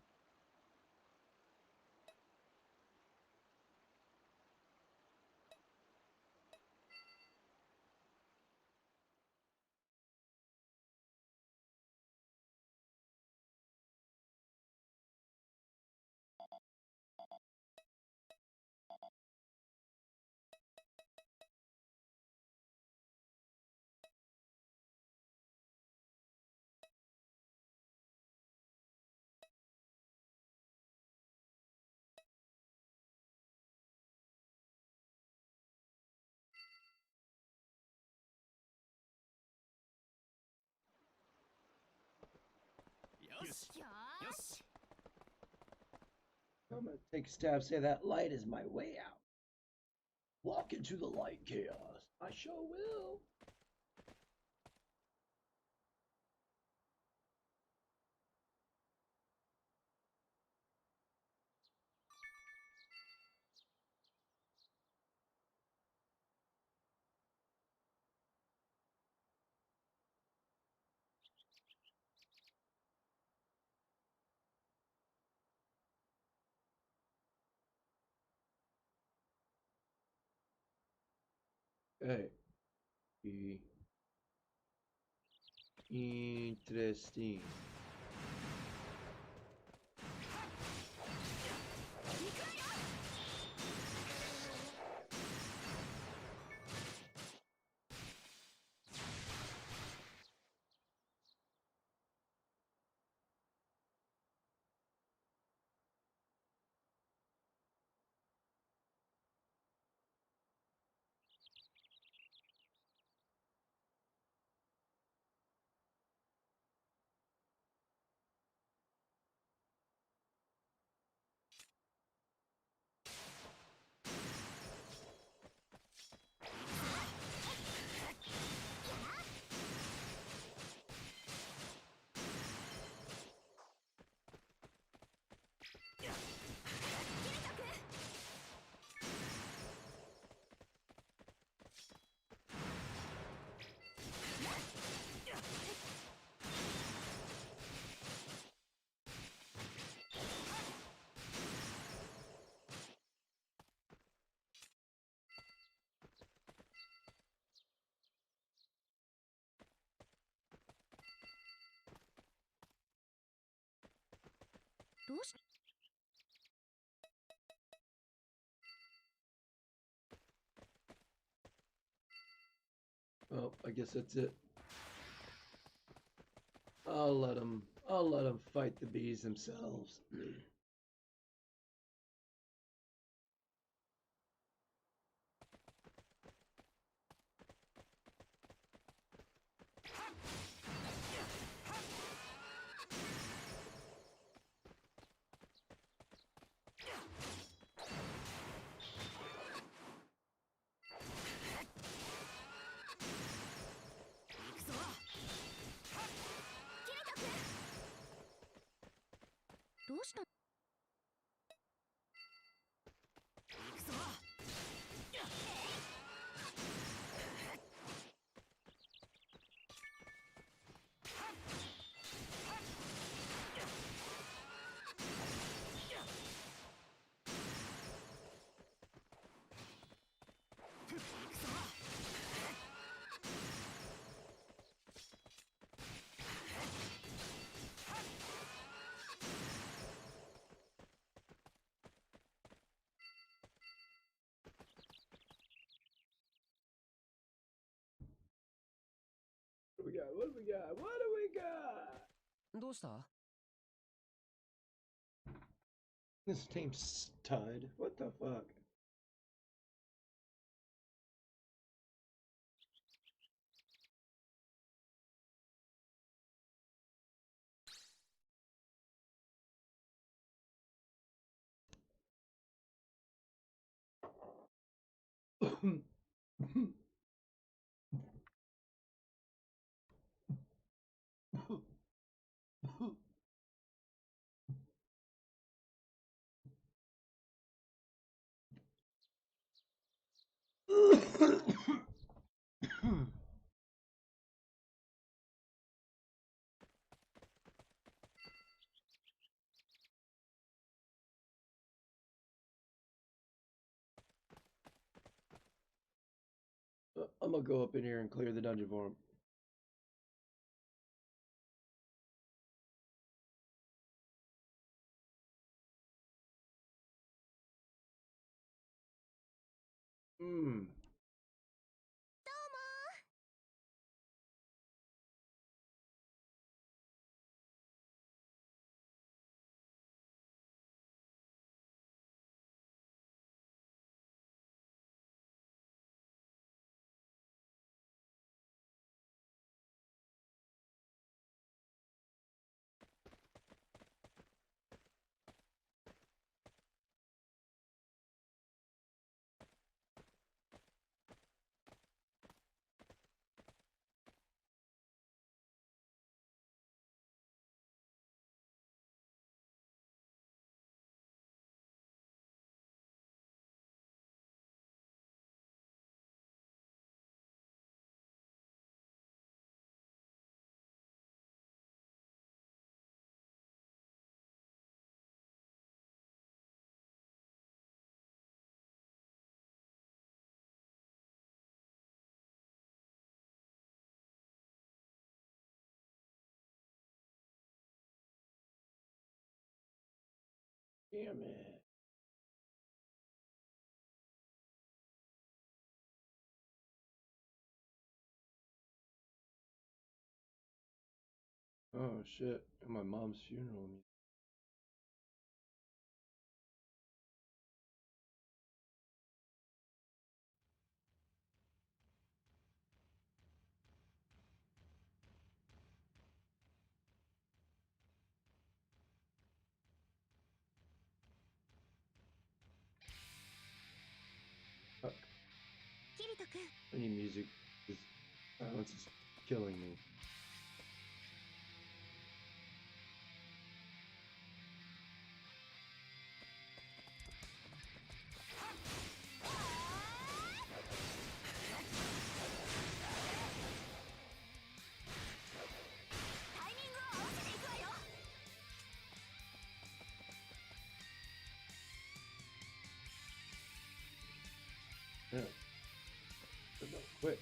I'm gonna take a stab, say that light is my way out. Walk into the light, chaos. I sure will. Okay. Interesting. どうし Well, I guess that's it. I'll let them fight the bees themselves. What do we got? What do we got? What do we got? どうした？ This team's tied. What the fuck? I'm gonna go up in here and clear the dungeon for him. Hmm. Damn it. Oh shit. And my mom's funeral. Fuck. I need music. This silence is killing me. Yeah. But no, quick.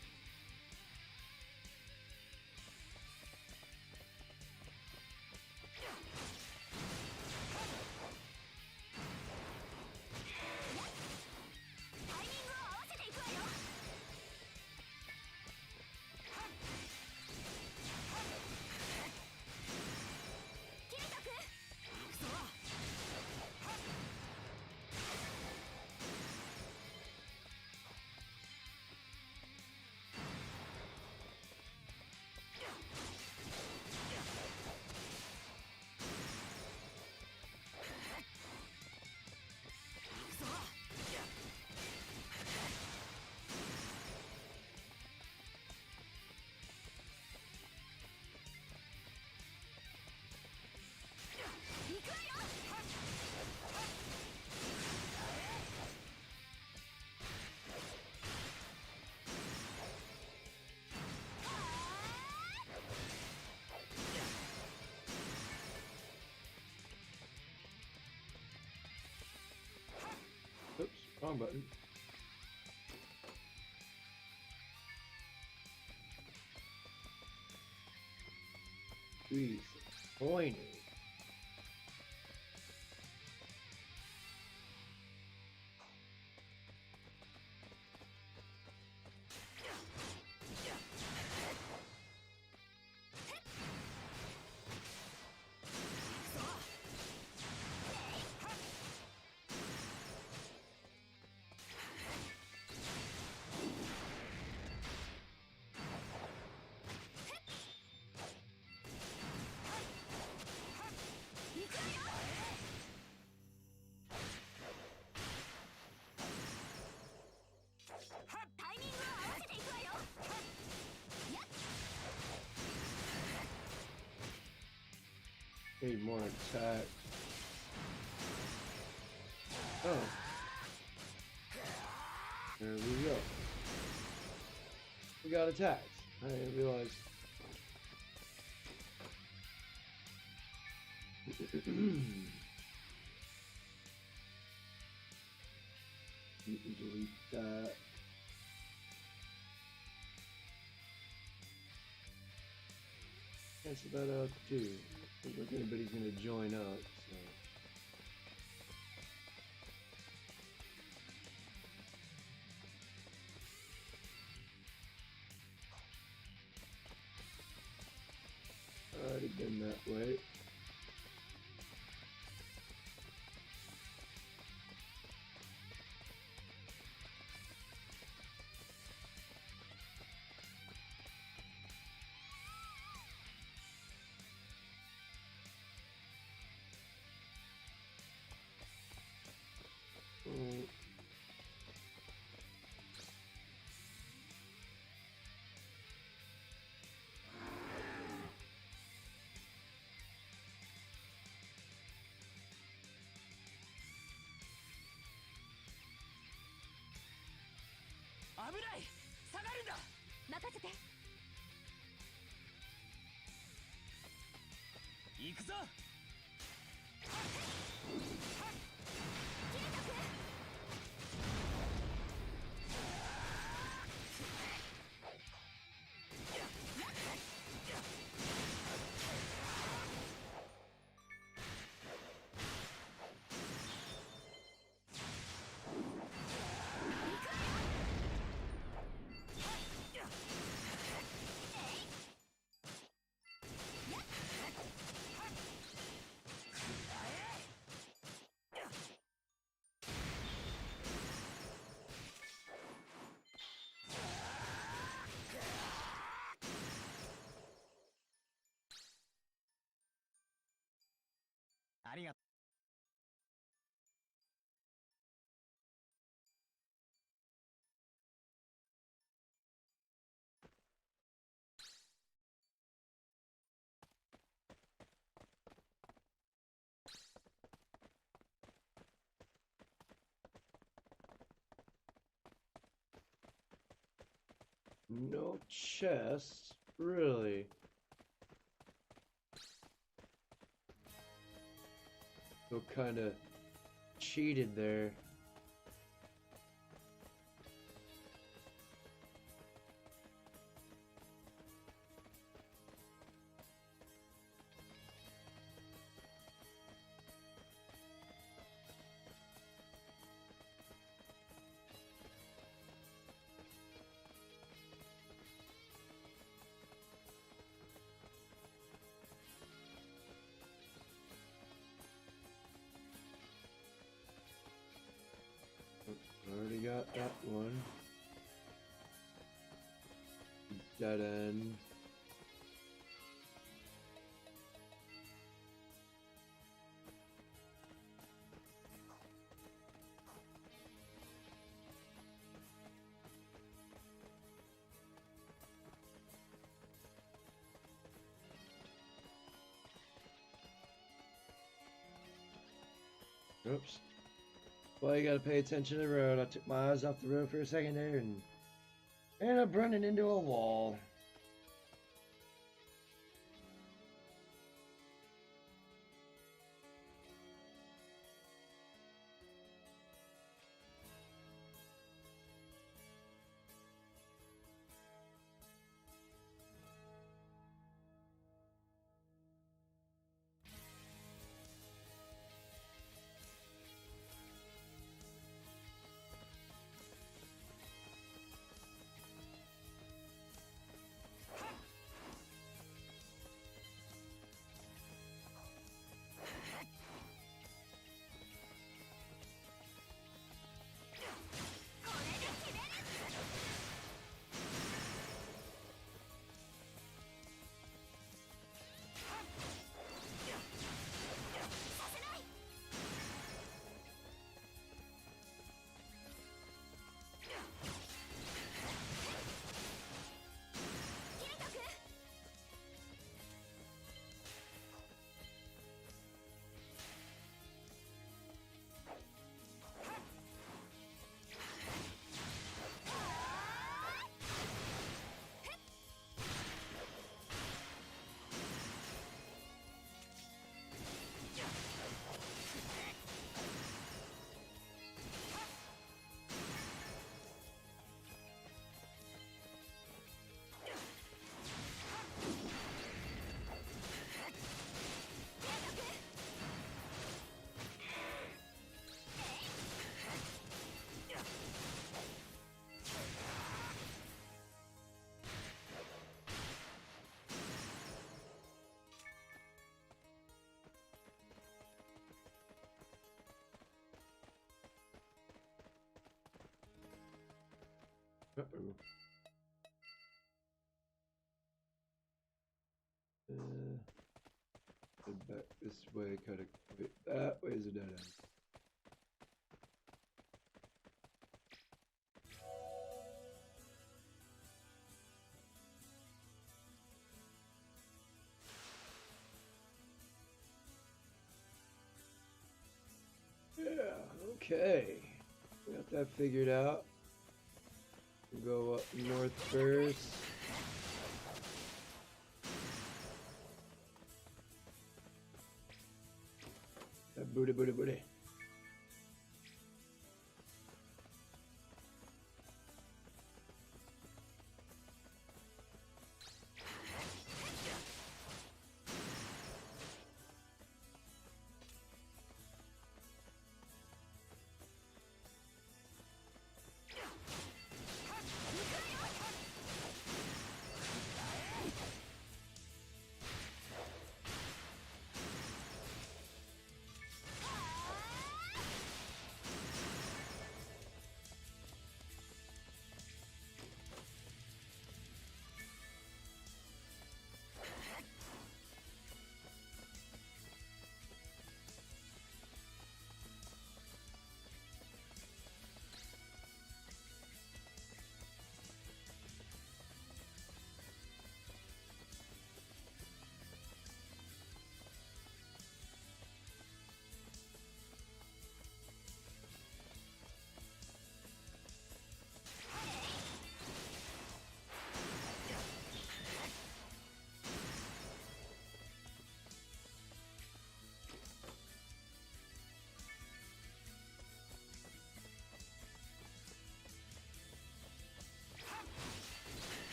Wrong button. Disappointed. Need more attack. Oh. There we go. We got attacks. I didn't realize. Delete that. Cancel that out too. Doesn't look like anybody's gonna join up, so. Already been that way. Oh. No chest, really. So kind of cheated there. Already got that one. Dead end. Oops. Well, you gotta pay attention to the road. I took my eyes off the road for a second there and ended up running into a wall. Uh-oh. Head back this way, kind of. Wait, that way is a dead end. Yeah, okay. We got that figured out. We'll go up north first. Booty, booty, booty.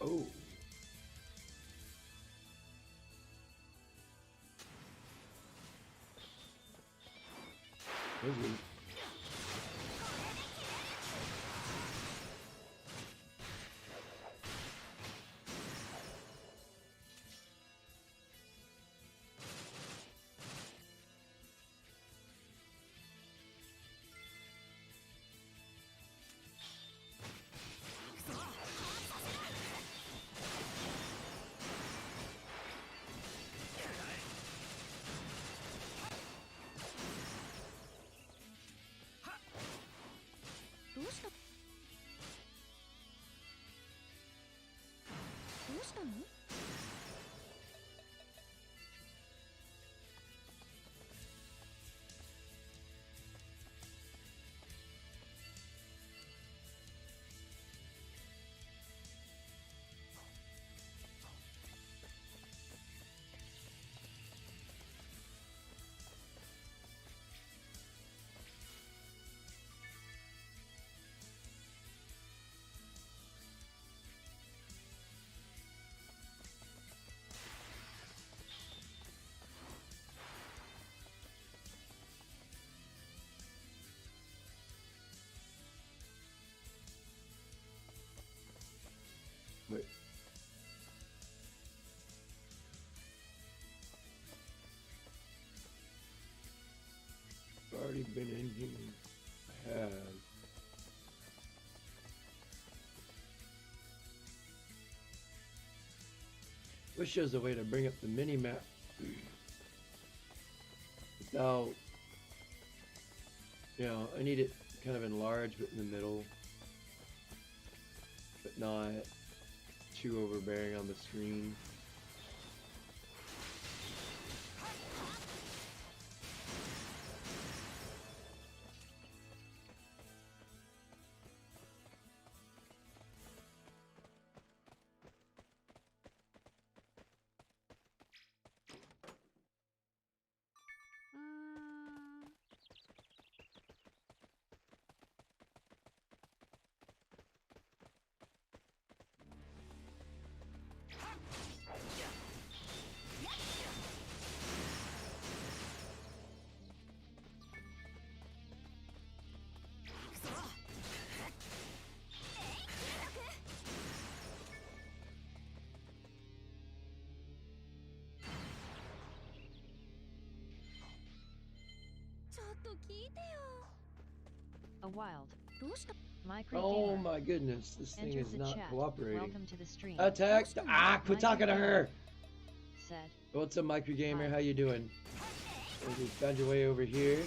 Oh. That's good. Wait. I've already been in here. I have. Wish there was a way to bring up the mini map without, you know, I need it kind of enlarged but in the middle, but not too overbearing on the screen. A wild. どうした Micro Oh gamer. my goodness, this thing Enters is the not chat. cooperating. Welcome to the stream. Attack! Ah, quit talking to her! Said. What's up, Micro Gamer? Hi. How you doing? You found your way over here.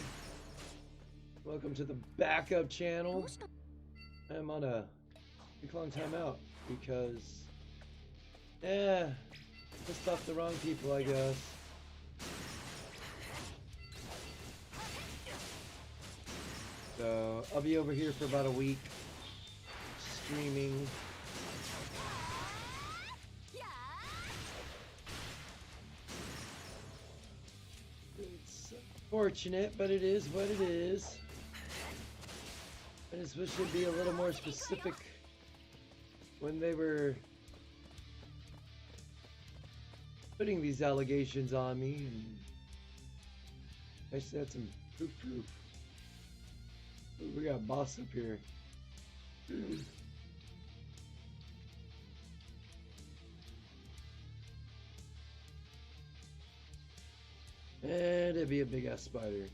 Welcome to the backup channel. I'm on a week long timeout because, pissed off the wrong people, I guess. So I'll be over here for about a week, streaming. It's unfortunate, but it is what it is. I just wish it'd be a little more specific when they were putting these allegations on me, and I just had some proof. Ooh, we got a boss up here. And it'd be a big ass spider.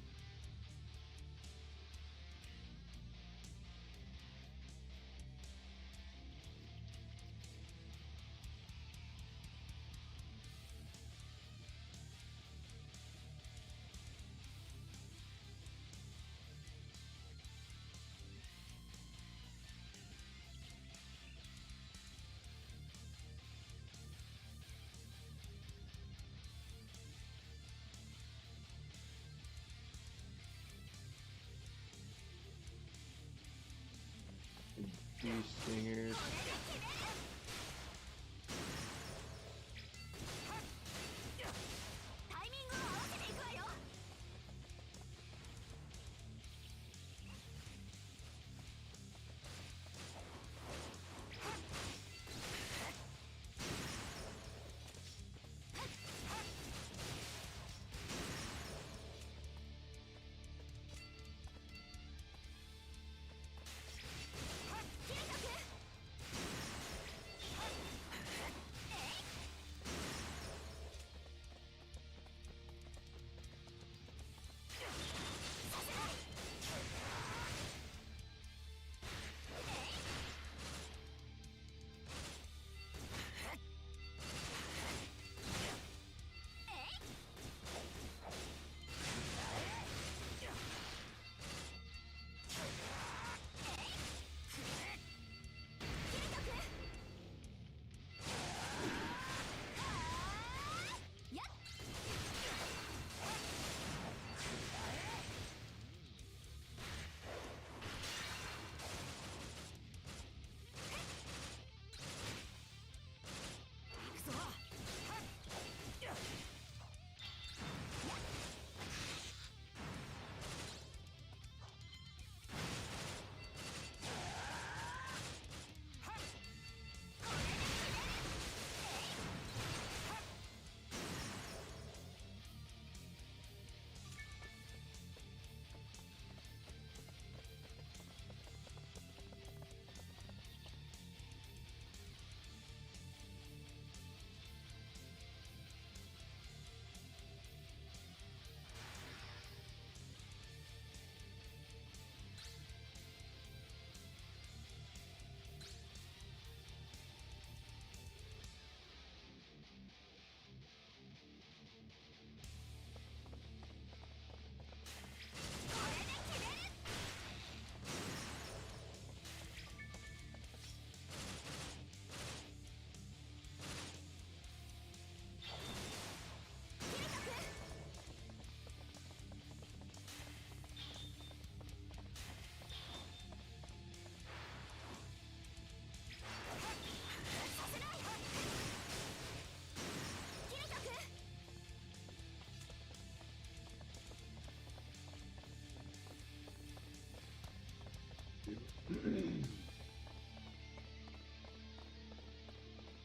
These stingers.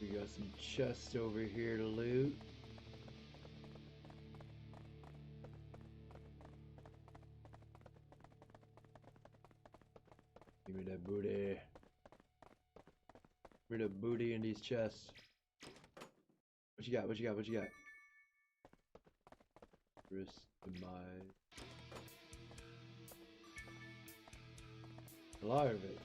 We got some chests over here to loot. Give me that booty. Give me the booty in these chests. What you got? What you got? What you got? Risk demise. lot of it.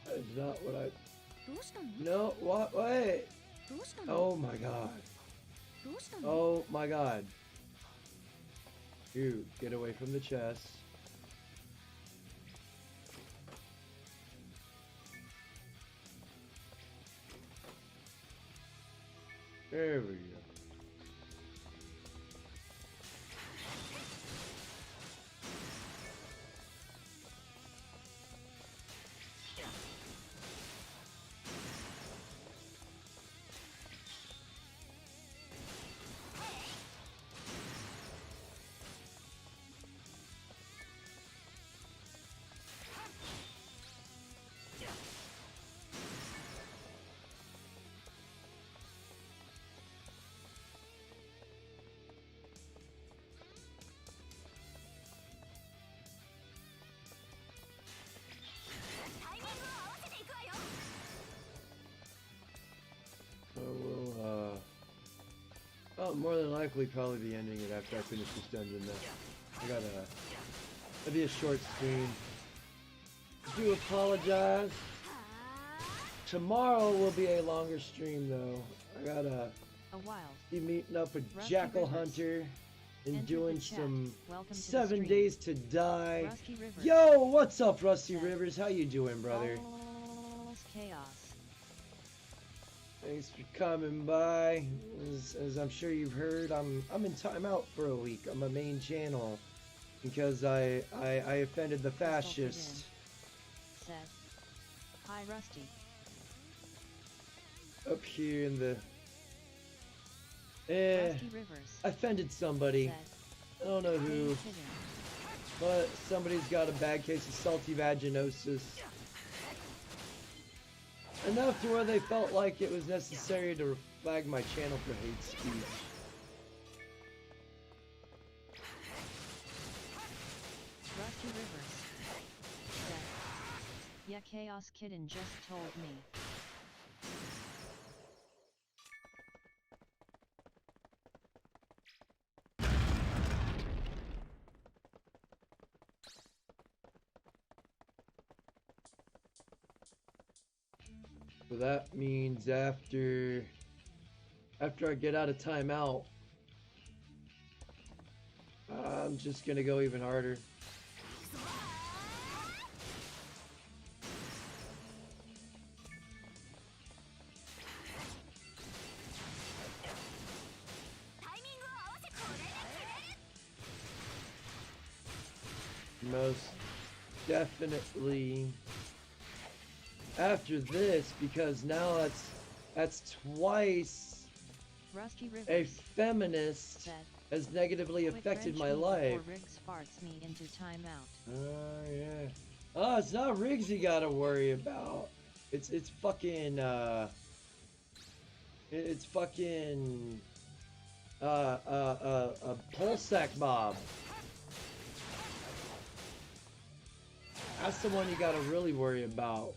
That's not what I... No, what? Wait! Oh my god. Oh my god. Dude, get away from the chest. There we go. I'll more than likely probably be ending it after I finish this dungeon though. I gotta... It'll be a short stream. I do apologize. Tomorrow will be a longer stream though. I gotta be meeting up with Jackal Hunter and doing some 7 Days to Die. Yo, what's up, Rusty Rivers? How you doing, brother? Chaos. Thanks for coming by. As I'm sure you've heard, I'm in timeout for a week on my main channel because I offended the fascist. Said, hi Rusty. Up here in the... Rusty Rivers. I offended somebody. Said, I don't know who. But somebody's got a bad case of salty vaginosis. Enough to where they felt like it was necessary to flag my channel for hate speech. Rusty Rivers. Said, yeah, Chaos Kitten just told me. So that means after I get out of timeout, I'm just gonna go even harder. Most definitely after this, because now that's twice Rusty Rivers a feminist said, has negatively affected my life. Riggs farts me into timeout. Oh yeah. Oh, it's not Riggs you gotta worry about. It's fucking it's fucking Polsack Bob. That's the one you gotta really worry about.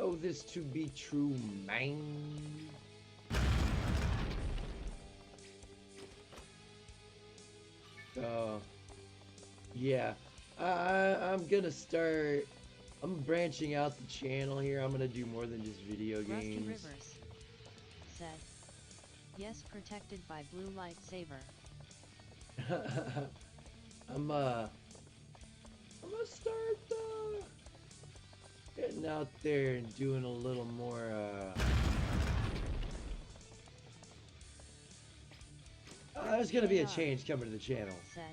know this to be true, man. Yeah, I'm gonna start. I'm branching out the channel here. I'm gonna do more than just video games. Rusty Rivers said, yes, protected by blue lightsaber. I'm gonna start getting out there and doing a little more there's gonna be a change coming to the channel. Said,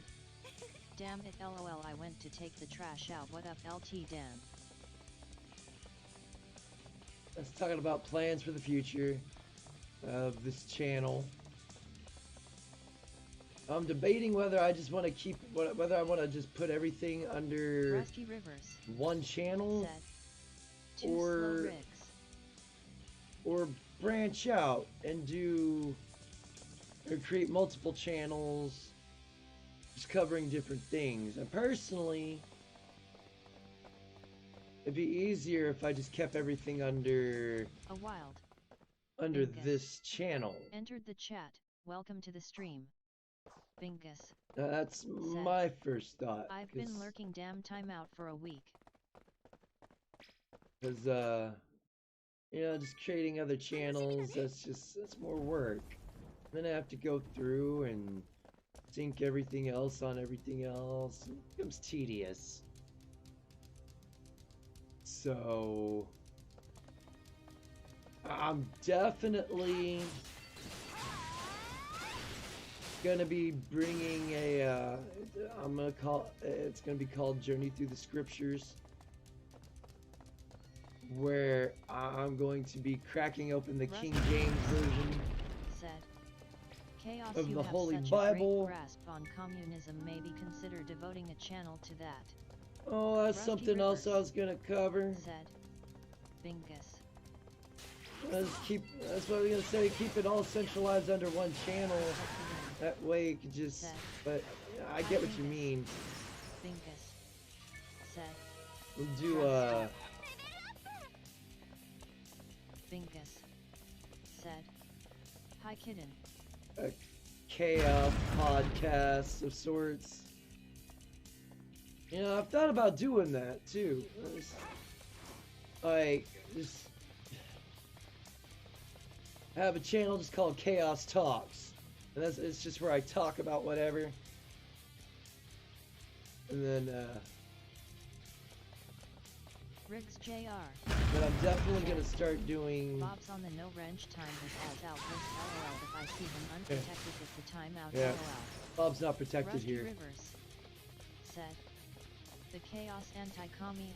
damn it, lol, I went to take the trash out. What up, LT Dan? Let's talking about plans for the future of this channel. I'm debating whether I just want to keep, whether I want to just put everything under Rusty Rivers one channel, said, or branch out and do, or create multiple channels, just covering different things. And personally, it'd be easier if I just kept everything under Bingus this channel. entered the chat. Welcome to the stream. Bingus. That's said, my first thought. I've been lurking damn time out for a week. Because, you know, just creating other channels, that's more work. Then I have to go through and sync everything else on everything else. It becomes tedious. So, I'm definitely gonna be bringing a, it's gonna be called Journey Through the Scriptures, where I'm going to be cracking open the King James Version Chaos, of you the have Holy such Bible. A great grasp on communism. Maybe consider devoting a channel to that. Oh, that's Rusty something else I Rivers was gonna cover. said, Bingus. That's what I was gonna say. Keep it all centralized under one channel. That way it could just. But I get what you mean. Bingus said, We'll do Bingus said, hi kitten. a chaos podcast of sorts. You know, I've thought about doing that too. Just have a channel just called Chaos Talks, and it's just where I talk about whatever. And then Riggs Jr. but I'm definitely gonna start doing. Bob's on the no wrench time with as out list LOL if I see him unprotected with the timeout Yeah. LOL. Bob's not protected Rusty here. Rivers said, the chaos anti-commie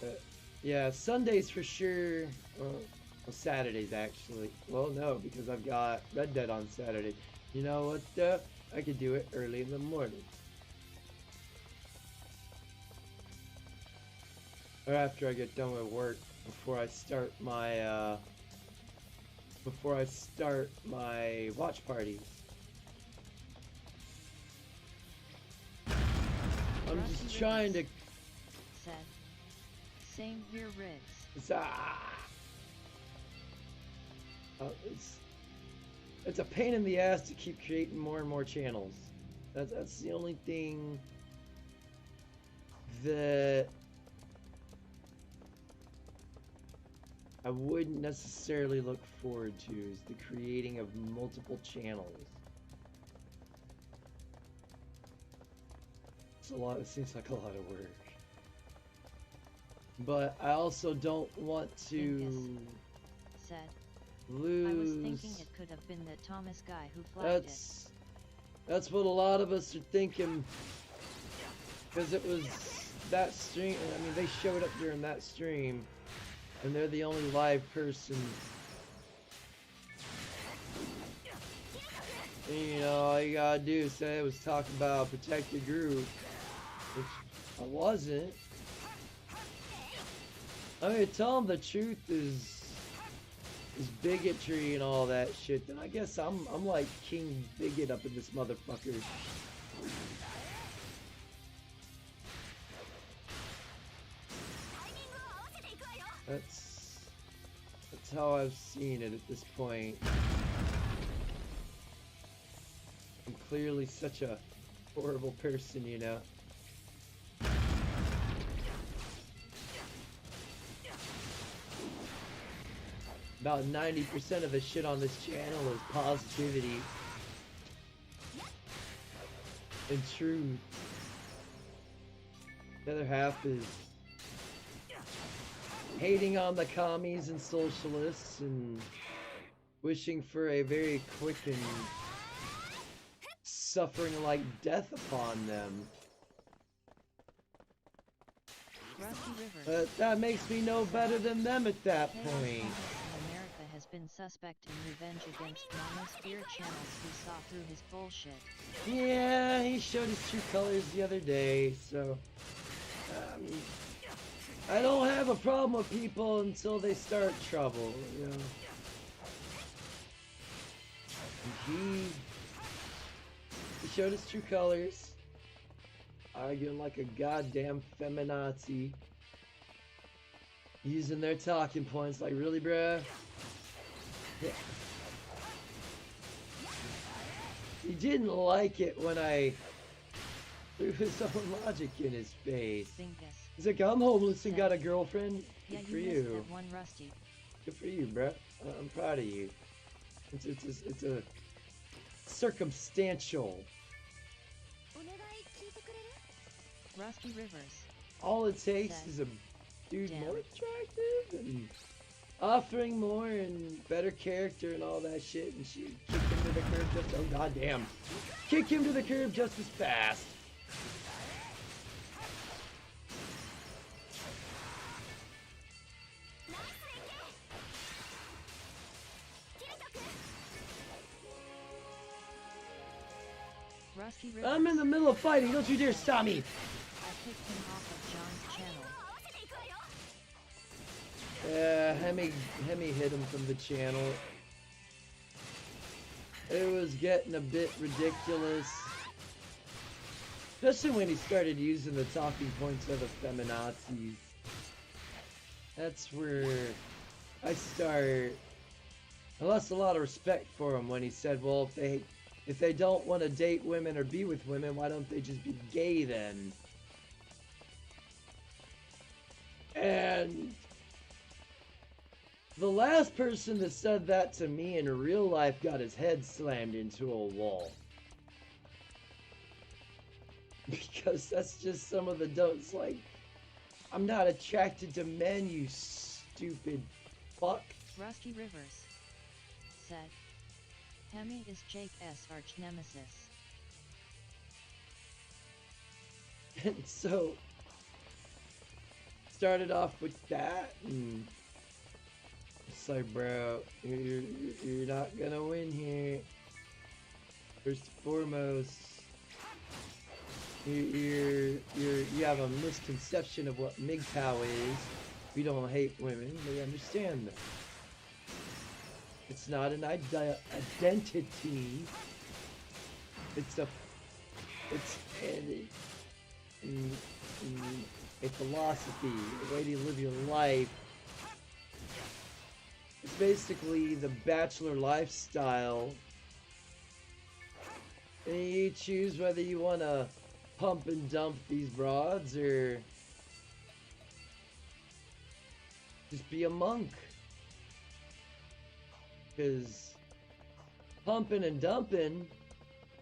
out. Yeah, Sundays for sure. Well, Saturdays actually. Well, no, because I've got Red Dead on Saturday. You know what? I could do it early in the morning. Or after I get done with work, before I start my watch parties. I'm Rusty just trying to. Rivers said, same here, Riggs. It's a pain in the ass to keep creating more and more channels. That's the only thing that I wouldn't necessarily look forward to, is the creating of multiple channels. It seems like a lot of work. But I also don't want to Bingus said, lose. I was thinking it could have been that Thomas guy who flagged it. That's what a lot of us are thinking, because it was that stream. I mean, they showed up during that stream, and they're the only live person. And, you know, all you gotta do is say it was talking about a protected group, which I wasn't. I mean, tell them the truth is bigotry and all that shit, then I guess I'm like King Bigot up in this motherfucker. That's how I've seen it at this point. I'm clearly such a horrible person, you know. About 90% of the shit on this channel is positivity and truth. The other half is hating on the commies and socialists and wishing for a very quick and suffering like death upon them. Rusty Rivers. But that makes me no better than them at that point. America has been suspect in revenge against monosphere channels who saw through his bullshit. Yeah, he showed his true colors the other day, so I don't have a problem with people until they start trouble, you know. He showed his true colors, arguing like a goddamn feminazi, using their talking points like, really, bruh? Yeah. He didn't like it when I threw his own logic in his face. Bingus. He's like, I'm homeless and got a girlfriend. Yeah, Good for you missed you. that one, Rusty. Good for you, bruh. I'm proud of you. It's a circumstantial. Rusty Rivers. All it takes is a dude more attractive and offering more and better character and all that shit, and she kick him to the curb just oh goddamn. Kick him to the curb just as fast. Rusty Rivers. I'm in the middle of fighting, don't you dare stop me! I kicked him off of John's channel. Yeah, Hemi hit him from the channel. It was getting a bit ridiculous. Especially when he started using the talking points of the feminazis. That's where I lost a lot of respect for him when he said, well, if they don't want to date women or be with women, why don't they just be gay then? And the last person that said that to me in real life got his head slammed into a wall. Because that's just some of the don'ts, like, I'm not attracted to men, you stupid fuck. Rusty Rivers said, Hemi is Jake S. arch nemesis. And so, started off with that, and it's like, bro, you're not gonna win here. First and foremost, you have a misconception of what MGTOW is. We don't hate women, we understand that. It's not an identity. It's a philosophy, a way to live your life. It's basically the bachelor lifestyle. And you choose whether you want to pump and dump these broads or just be a monk. Because pumping and dumping,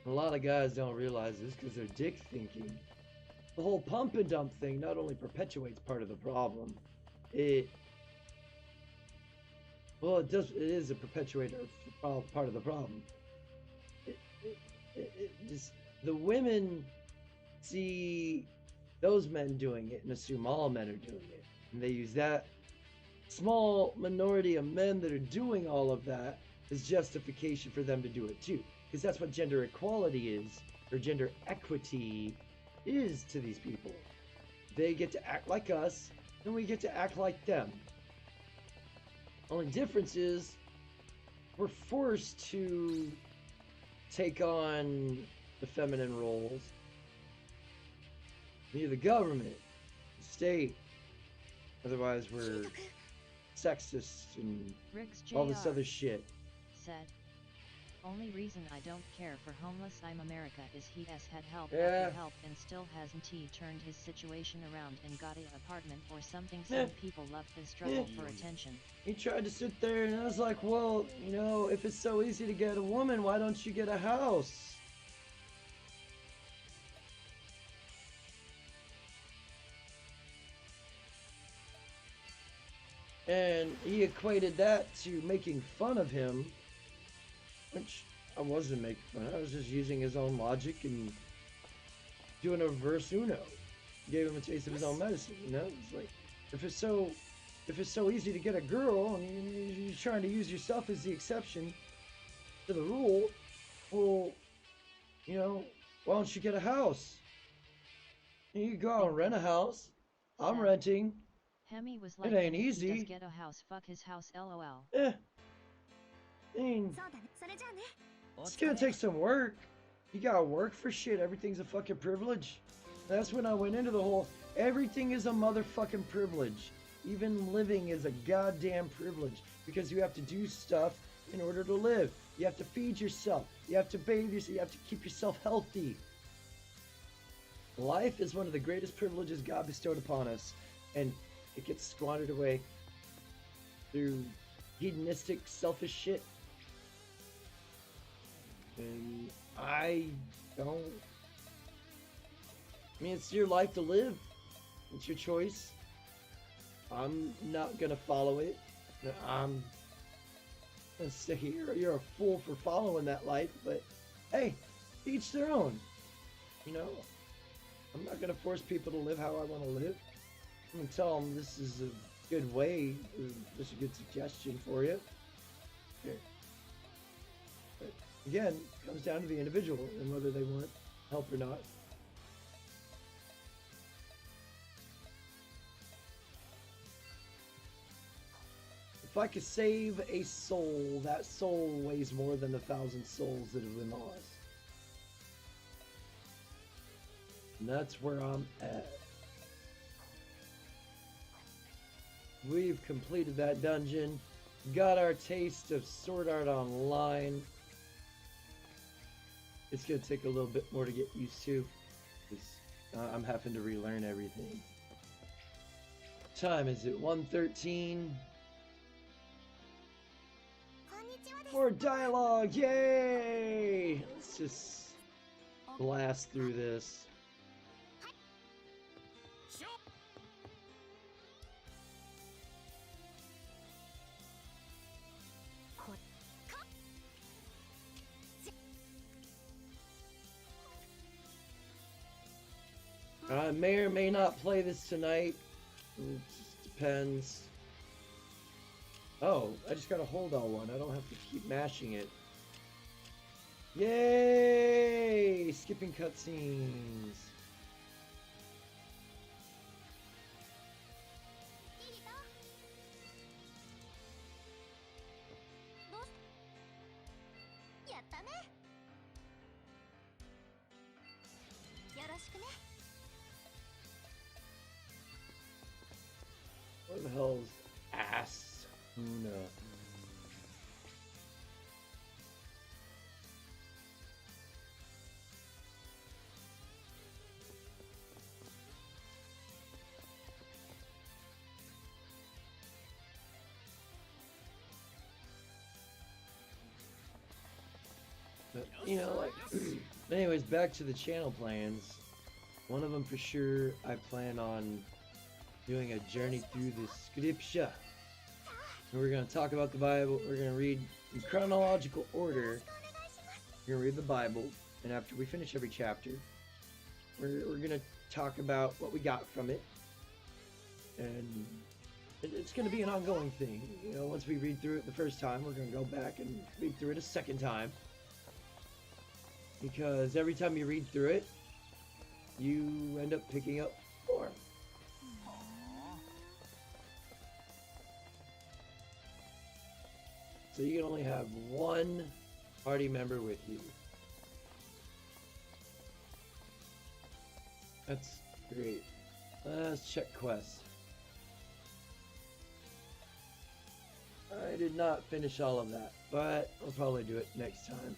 a lot of guys don't realize this because they're dick thinking. The whole pump and dump thing not only perpetuates part of the problem, it is a perpetuator of part of the problem. It just, the women see those men doing it and assume all men are doing it. And they use that small minority of men that are doing all of that as justification for them to do it too. Because that's what gender equality is, or gender equity is to these people. They get to act like us, and we get to act like them. Only difference is we're forced to take on the feminine roles via the government, the state. Otherwise, we're sexist and Riggs all this Jr. other shit. said, only reason I don't care for homeless I'm America is he has had help Yeah. after help and still hasn't he turned his situation around and got a apartment or something. Some people love the struggle for attention. He tried to sit there and I was like, well, you know, if it's so easy to get a woman, why don't you get a house? And he equated that to making fun of him, which I wasn't making fun of. I was just using his own logic and doing a reverse Uno. Gave him a taste of his own medicine, you know? It's like, if it's so easy to get a girl and you're trying to use yourself as the exception to the rule, well, you know, why don't you get a house? You go out and rent a house. I'm renting. Hemi was like, It ain't if he easy. does get a house, fuck his house, lol. I mean, it's gonna take some work. You gotta work for shit. Everything's a fucking privilege. That's when I went into the whole, everything is a motherfucking privilege. Even living is a goddamn privilege. Because you have to do stuff in order to live. You have to feed yourself. You have to bathe yourself. You have to keep yourself healthy. Life is one of the greatest privileges God bestowed upon us. And it gets squandered away through hedonistic, selfish shit. And I mean, it's your life to live. It's your choice. I'm not gonna follow it. I'm gonna say you're a fool for following that life, but hey, each their own. You know, I'm not gonna force people to live how I want to live. I'm gonna tell them this is a good way, this is a good suggestion for you. Okay. But again, it comes down to the individual and whether they want help or not. If I could save a soul, that soul weighs more than 1,000 souls that have been lost. And that's where I'm at. We've completed that dungeon, got our taste of Sword Art Online. It's gonna take a little bit more to get used to, because I'm having to relearn everything. Time is it? 1:13. More dialogue, yay! Let's just blast through this. I may or may not play this tonight. It just depends. Oh, I just gotta hold L1. I don't have to keep mashing it. Yay! Skipping cutscenes. Where the hell's Asuna? But, you know, like, anyways, back to the channel plans. One of them for sure, I plan on doing a journey through the scripture. And we're going to talk about the Bible. We're going to read in chronological order. We're going to read the Bible. And after we finish every chapter, we're going to talk about what we got from it. And it's going to be an ongoing thing. You know, once we read through it the first time, we're going to go back and read through it a second time. Because every time you read through it, you end up picking up more. So you can only have one party member with you. That's great. Let's check quests. I did not finish all of that, but I'll probably do it next time.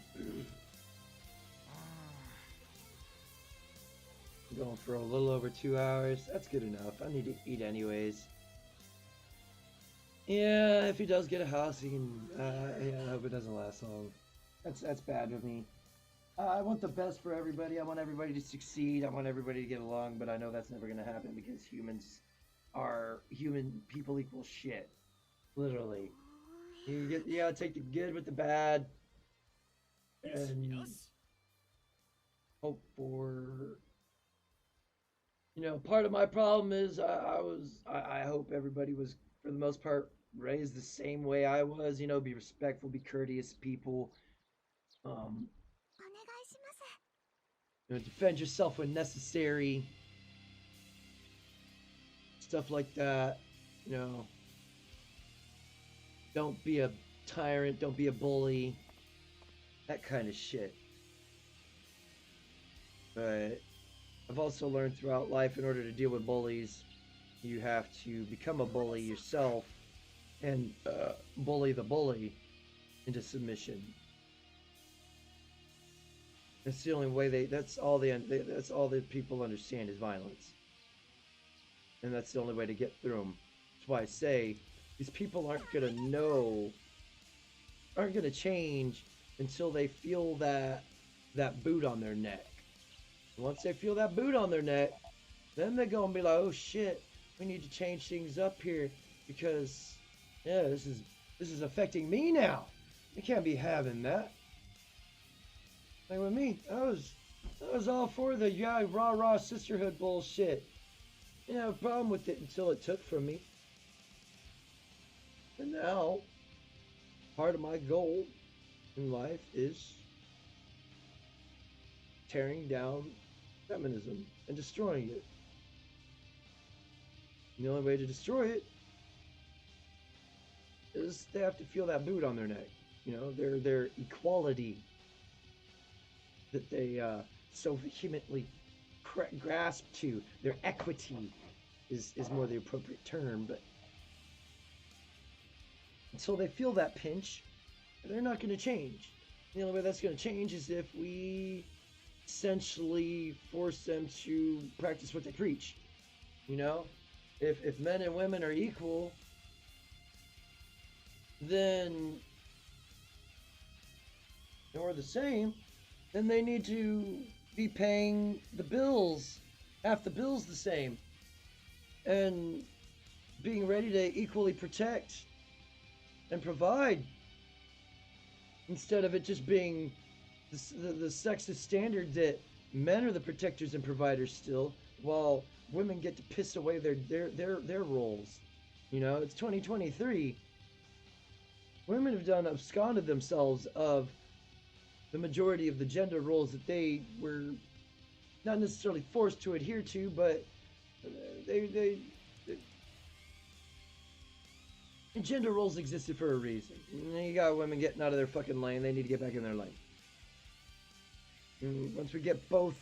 I'm going for a little over 2 hours. That's good enough. I need to eat anyways. Yeah, if he does get a house, he can. Yeah, I hope it doesn't last long. That's bad with me. I want the best for everybody. I want everybody to succeed. I want everybody to get along, but I know that's never gonna happen because human people equal shit. Literally. You gotta take the good with the bad and hope for. Part of my problem is I hope everybody was, for the most part, raised the same way I was. Be respectful, be courteous people. Defend yourself when necessary. Stuff like that. Don't be a tyrant. Don't be a bully. That kind of shit. But I've also learned throughout life, in order to deal with bullies, you have to become a bully yourself and bully the bully into submission. That's the only way that's all the people understand is violence. And that's the only way to get through them. That's why I say these people aren't going to change until they feel that boot on their neck. Once they feel that boot on their neck, then they're going to be like, oh shit, we need to change things up here because, yeah, this is affecting me now. We can't be having that. Like with me, I was all for the rah sisterhood bullshit. I didn't have a problem with it until it took from me. And now, part of my goal in life is tearing down feminism and destroying it. And the only way to destroy it is they have to feel that boot on their neck. Their equality that they so vehemently grasp to, their equity is more the appropriate term, but until they feel that pinch, they're not going to change. The only way that's going to change is if we essentially force them to practice what they preach. If men and women are equal, then or the same, then they need to be paying the bills, half the bills the same, and being ready to equally protect and provide, instead of it just being the sexist standard that men are the protectors and providers still, while women get to piss away their roles. It's 2023. Women have absconded themselves of the majority of the gender roles that they were not necessarily forced to adhere to, but they gender roles existed for a reason. You got women getting out of their fucking lane, they need to get back in their lane. And once we get both,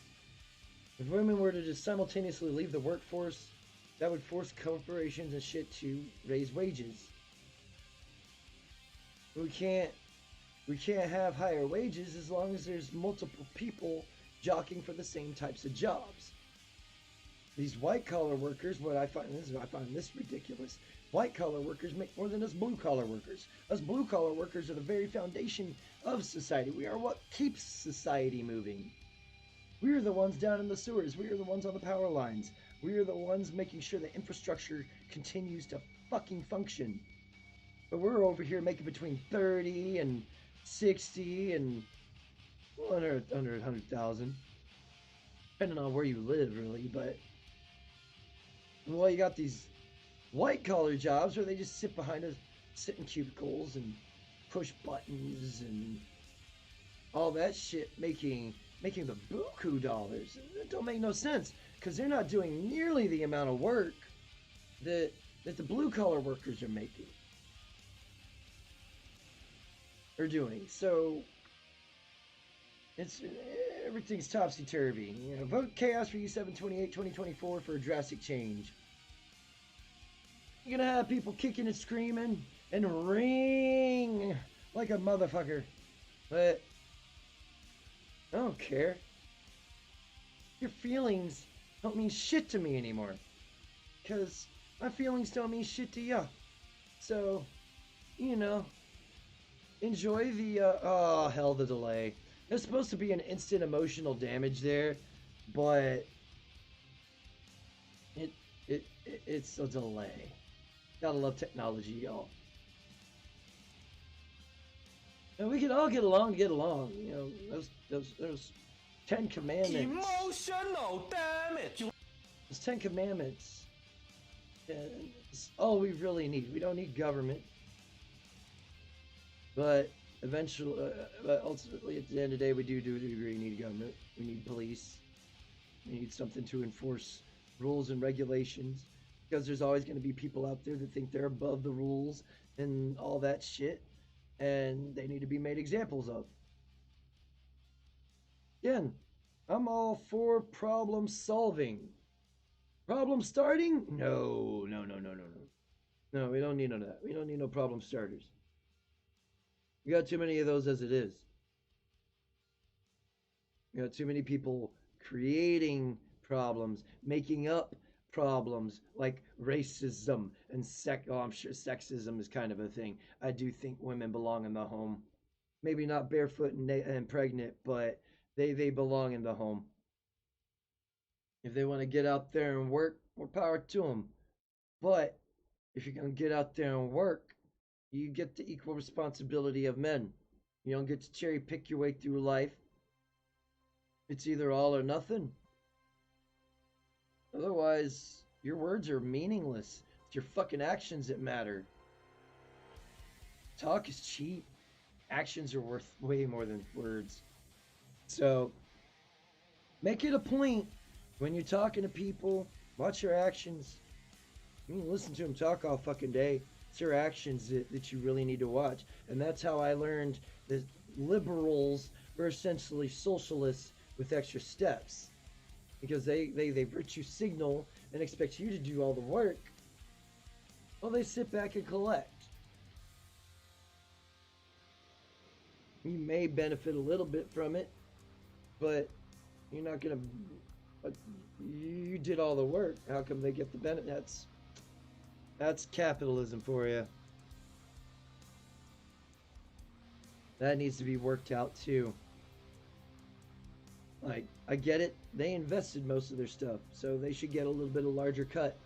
if women were to just simultaneously leave the workforce, that would force corporations and shit to raise wages. We can't have higher wages as long as there's multiple people jockeying for the same types of jobs. These white collar workers, I find this ridiculous. White collar workers make more than us blue collar workers. Us blue collar workers are the very foundation of society. We are what keeps society moving. We are the ones down in the sewers. We are the ones on the power lines. We are the ones making sure the infrastructure continues to fucking function. But we're over here making between 30 and 60 and under 100,000, depending on where you live, really. But you got these white collar jobs where they just sit in cubicles and push buttons and all that shit, making the buku dollars. It don't make no sense because they're not doing nearly the amount of work that the blue collar workers are making. Are doing. So everything's topsy-turvy. Vote Chaos for U728 2024 for a drastic change. You're gonna have people kicking and screaming, and ring like a motherfucker. But I don't care. Your feelings don't mean shit to me anymore. Because my feelings don't mean shit to you. So, you know, enjoy the, oh, hell, the delay. There's supposed to be an instant emotional damage there, but it's a delay. Gotta love technology, y'all. And we can all get along. You know, those 10 Commandments. Emotional damage. Those 10 Commandments. It's all we really need. We don't need government. But eventually, ultimately, at the end of the day, we do agree we need government. We need police. We need something to enforce rules and regulations. Because there's always going to be people out there that think they're above the rules and all that shit. And they need to be made examples of. Again, I'm all for problem solving. Problem starting? No. No, we don't need none of that. We don't need no problem starters. We got too many of those as it is. We got too many people creating problems, making up problems like racism and I'm sure sexism is kind of a thing. I do think women belong in the home. Maybe not barefoot and pregnant, but they belong in the home. If they want to get out there and work, more power to them. But if you're going to get out there and work, you get the equal responsibility of men. You don't get to cherry pick your way through life. It's either all or nothing. Otherwise, your words are meaningless. It's your fucking actions that matter. Talk is cheap. Actions are worth way more than words. So, make it a point when you're talking to people, watch your actions. You can listen to them talk all fucking day. It's your actions that you really need to watch. And that's how I learned that liberals were essentially socialists with extra steps. Because they virtue signal and expect you to do all the work. Well, they sit back and collect. You may benefit a little bit from it, but you're not gonna. But you did all the work. How come they get the benefit? That's capitalism for you. That needs to be worked out too. Like, I get it. They invested most of their stuff, so they should get a little bit of larger cut.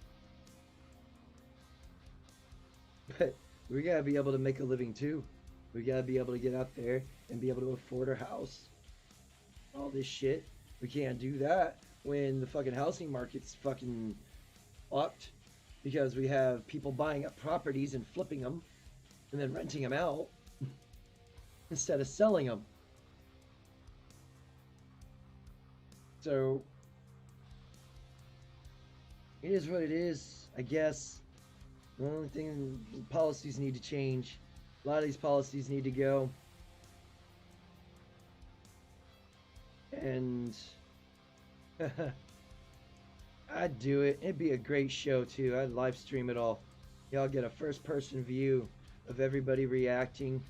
But we gotta be able to make a living too. We gotta be able to get out there and be able to afford our house. All this shit. We can't do that when the fucking housing market's fucking fucked. Because we have people buying up properties and flipping them and then renting them out instead of selling them. So it is what it is, I guess. The only thing, policies need to change. A lot of these policies need to go. And I'd do it. It'd be a great show too. I'd live stream it all. Y'all get a first person view of everybody reacting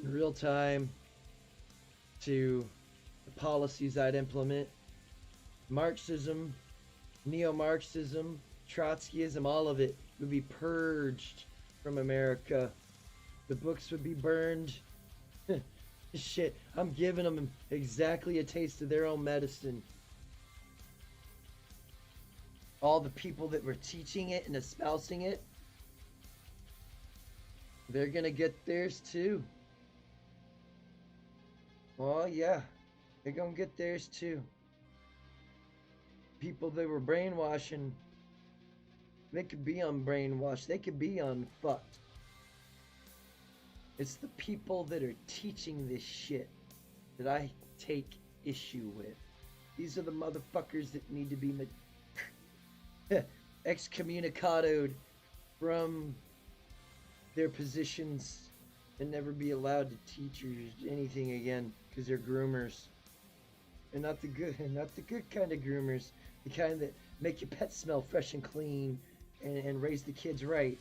in real time to the policies I'd implement. Marxism, neo-Marxism, Trotskyism, all of it would be purged from America. The books would be burned. Shit, I'm giving them exactly a taste of their own medicine. All the people that were teaching it and espousing it, they're gonna get theirs too. Oh yeah, they're gonna get theirs too. People that were brainwashing, they could be unbrainwashed, they could be unfucked. It's the people that are teaching this shit that I take issue with. These are the motherfuckers that need to be excommunicated from their positions and never be allowed to teach or anything again because they're groomers. And not the good kind of groomers, the kind that make your pet smell fresh and clean and raise the kids right.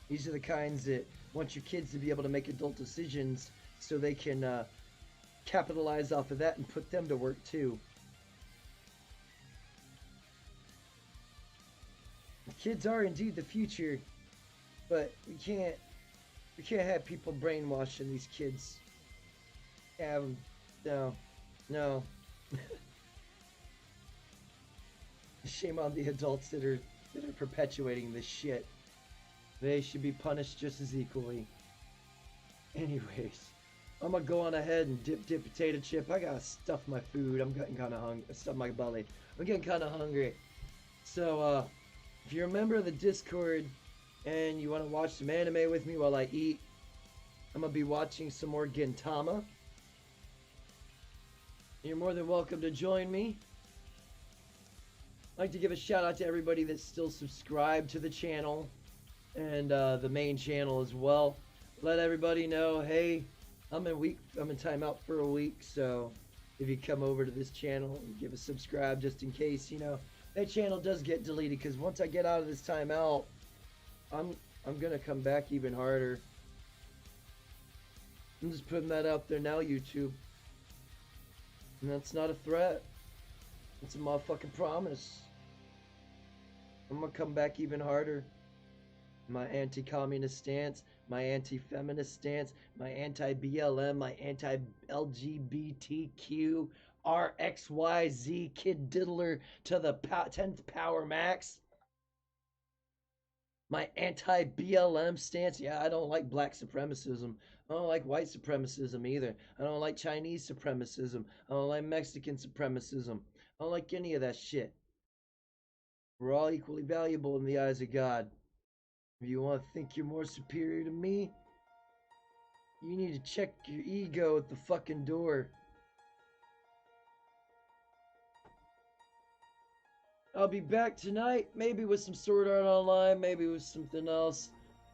These are the kinds that want your kids to be able to make adult decisions so they can capitalize off of that and put them to work too. The kids are indeed the future, but we can't have people brainwashing these kids. No. Shame on the adults that are perpetuating this shit. They should be punished just as equally. Anyways, I'm gonna go on ahead and dip potato chip. I gotta stuff my food. I'm getting kind of hungry. Stuff my belly. I'm getting kind of hungry. So, if you're a member of the Discord and you want to watch some anime with me while I eat, I'm gonna be watching some more Gintama. You're more than welcome to join me. I'd like to give a shout out to everybody that's still subscribed to the channel and the main channel as well. Let everybody know, hey, I'm in timeout for a week, so if you come over to this channel and give a subscribe just in case, you know, that channel does get deleted, because once I get out of this timeout, I'm gonna come back even harder. I'm just putting that out there now, YouTube. And that's not a threat. It's a motherfucking promise. I'm gonna come back even harder. My anti-communist stance, my anti-feminist stance, my anti-BLM, my anti-LGBTQ, RXYZ kid diddler to the 10th power max. My anti-BLM stance. Yeah, I don't like black supremacism. I don't like white supremacism either. I don't like Chinese supremacism. I don't like Mexican supremacism. I don't like any of that shit. We're all equally valuable in the eyes of God. If you want to think you're more superior to me, you need to check your ego at the fucking door. I'll be back tonight, maybe with some Sword Art Online, maybe with something else.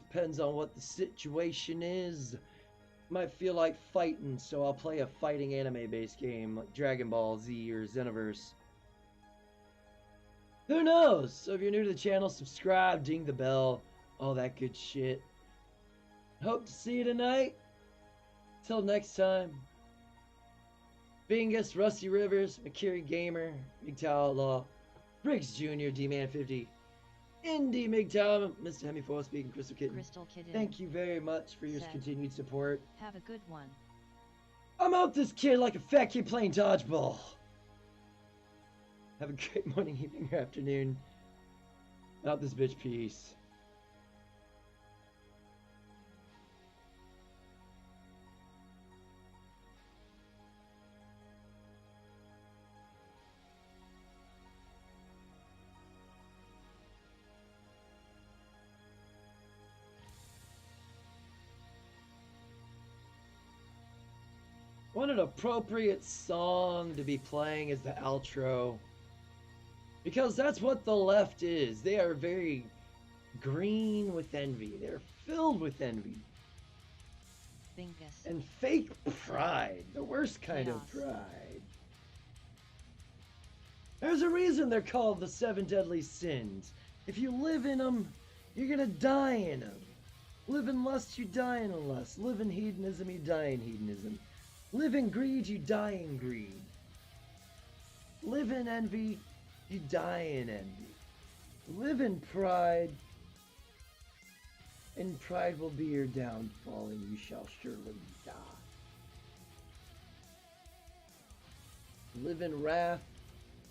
Depends on what the situation is. Might feel like fighting, so I'll play a fighting anime-based game like Dragon Ball Z or Xenoverse. Who knows? So if you're new to the channel, subscribe, ding the bell, all that good shit. Hope to see you tonight. Till next time. Bingus, Rusty Rivers, McCurry Gamer, MGTOW Outlaw, Briggs Jr., D-Man 50, Indie MGTOW, Mr. Hemifoil speaking, Crystal Kitten. Thank you very much for your continued support. Have a good one. I'm out this kid like a fat kid playing dodgeball. Have a great morning, evening, or afternoon. Out this bitch, peace. What an appropriate song to be playing as the outro. Because that's what the left is. They are very green with envy. They're filled with envy. Bingus. And fake pride. The worst kind of pride. There's a reason they're called the 7 deadly sins. If you live in them, you're gonna die in them. Live in lust, you die in lust. Live in hedonism, you die in hedonism. Live in greed, you die in greed. Live in envy, you die in envy. Live in pride, and pride will be your downfall, and you shall surely die. Live in wrath,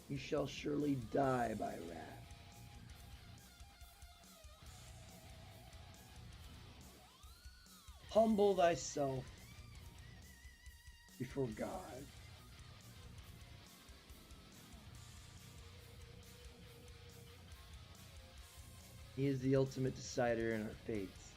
you shall surely die by wrath. Humble thyself before God. He is the ultimate decider in our fates.